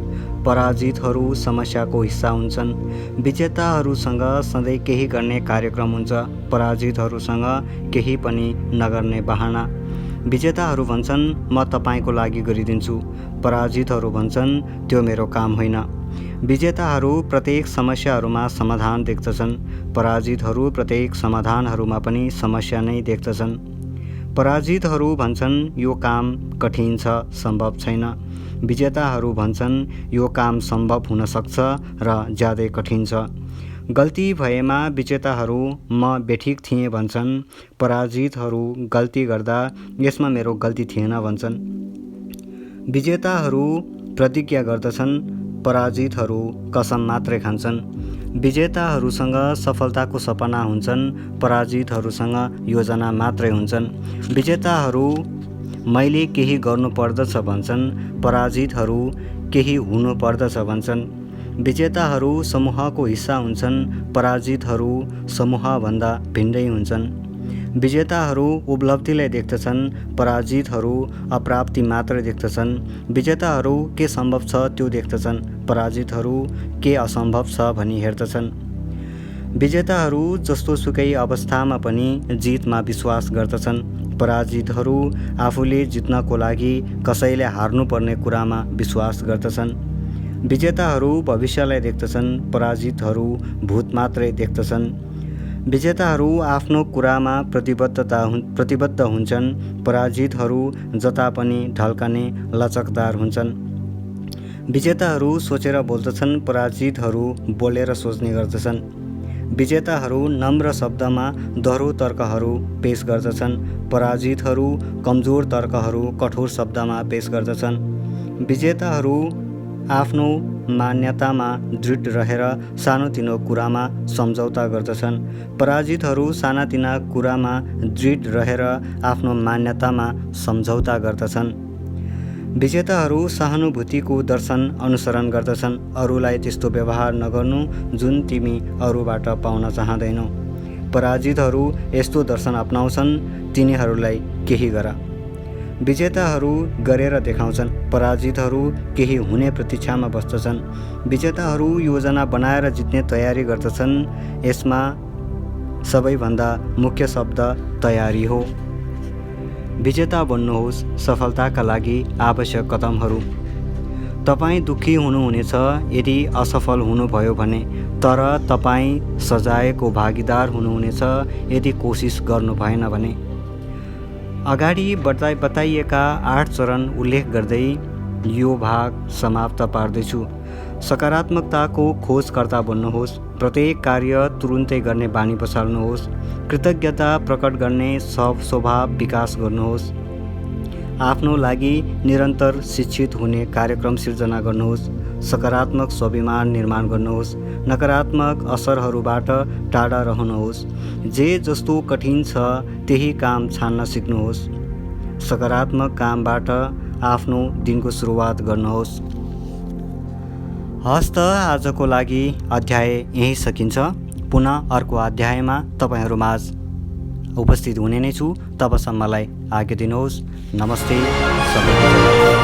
पराजितहरू समस्याको हिस्सा हुन्छन्। विजेताहरूसँग सधैँ केही गर्ने कार्यक्रम हुन्छ, पराजितहरूसँग केही पनि नगर्ने बहाना। विजेताहरू भन्छन् म तपाईँको लागि गरिदिन्छु, पराजितहरू भन्छन् त्यो मेरो काम होइन। विजेताहरू प्रत्येक समस्याहरूमा समाधान देख्दछन्, पराजितहरू प्रत्येक समाधानहरूमा पनि समस्या नै देख्दछन्। पराजितहरू भन्छन् यो काम कठिन छ, सम्भव छैन। विजेताहरू भन्छन् यो काम सम्भव हुन सक्छ र ज्यादै कठिन छ। गल्ती भएमा विजेताहरू म बेठिक थिएँ भन्छन्, पराजितहरू गल्ती गर्दा यसमा मेरो गल्ती थिएन भन्छन्। विजेताहरू प्रतिज्ञा गर्दछन्, पराजितहरू कसम मात्रै खान्छन्। विजेताहरूसँग सफलताको सपना हुन्छन्, पराजितहरूसँग योजना मात्रै हुन्छन्। विजेताहरू मैले केही गर्नुपर्दछ भन्छन्, पराजितहरू केही हुनुपर्दछ भन्छन्। विजेताहरू समूहको हिस्सा हुन्छन्, पराजितहरू समूहभन्दा भिन्दै हुन्छन्। विजेताहरू उपलब्धिलाई देख्दछन्, पराजितहरू अप्राप्ति मात्र देख्दछन्। विजेताहरू के सम्भव छ त्यो देख्दछन्, पराजितहरू के असम्भव छ भनी हेर्दछन्। विजेताहरू जस्तोसुकै अवस्थामा पनि जितमा विश्वास गर्दछन्, पराजितहरू आफूले जित्नको लागि कसैले हार्नुपर्ने कुरामा विश्वास गर्दछन्। विजेताहरू भविष्यलाई देख्दछन्, पराजितहरू भूत मात्रै देख्दछन्। विजेताहरू आफ्नो कुरामा प्रतिबद्ध हुन्छन्, पराजितहरू जता पनि ढल्कने लचकदार हुन्छन्। विजेताहरू सोचेर बोल्दछन्, पराजितहरू बोलेर सोच्ने गर्दछन्। विजेताहरू नम्र शब्दमा दोहोरो तर्कहरू पेश गर्दछन्, पराजितहरू कमजोर तर्कहरू कठोर शब्दमा पेश गर्दछन्। विजेताहरू आफ्नो मान्यतामा दृढ रहेर सानोतिनो कुरामा सम्झौता गर्दछन्, पराजितहरू सानातिना कुरामा दृढ रहेर आफ्नो मान्यतामा सम्झौता गर्दछन्। विजेताहरू सहानुभूतिको दर्शन अनुसरण गर्दछन्, अरूलाई त्यस्तो व्यवहार नगर्नु जुन तिमी अरूबाट पाउन चाहँदैनौ। पराजितहरू यस्तो दर्शन अपनाउँछन्, तिनीहरूलाई केही गर। विजेताहरू गरेर देखाउँछन्, पराजितहरू केही हुने प्रतीक्षामा बस्दछन्। विजेताहरू योजना बनाएर जित्ने तयारी गर्दछन्, यसमा सबैभन्दा मुख्य शब्द तयारी हो। विजेता बन्नुहोस्, सफलताका लागि आवश्यक कदमहरू। तपाईँ दुःखी हुनुहुनेछ यदि असफल हुनुभयो भने, तर तपाईँ सजायको भागीदार हुनुहुनेछ यदि कोसिस गर्नु भएन भने। अगाडि बताइएका 8 चरण उल्लेख गर्दै यो भाग समाप्त पार्दैछु। सकारात्मकताको खोजकर्ता बन्नुहोस्, प्रत्येक कार्य तुरुन्तै गर्ने बानी बसाल्नुहोस्, कृतज्ञता प्रकट गर्ने स्वभाव विकास गर्नुहोस्, आफ्नो लागि निरन्तर शिक्षित हुने कार्यक्रम सिर्जना गर्नुहोस्, सकारात्मक स्वाभिमान निर्माण गर्नुहोस्, नकारात्मक असरहरूबाट टाढा रहनुहोस्, जे जस्तो कठिन छ त्यही काम छान्न सिक्नुहोस्, सकारात्मक कामबाट आफ्नो दिनको सुरुवात गर्नुहोस्। हस्त आजको लागि अध्याय यही सकिन्छ। पुनः अर्को अध्यायमा तपाईहरुमाझ उपस्थित हुने नै छु। तबसम्मलाई आज्ञा दिनुहोस्। नमस्ते सबैलाई।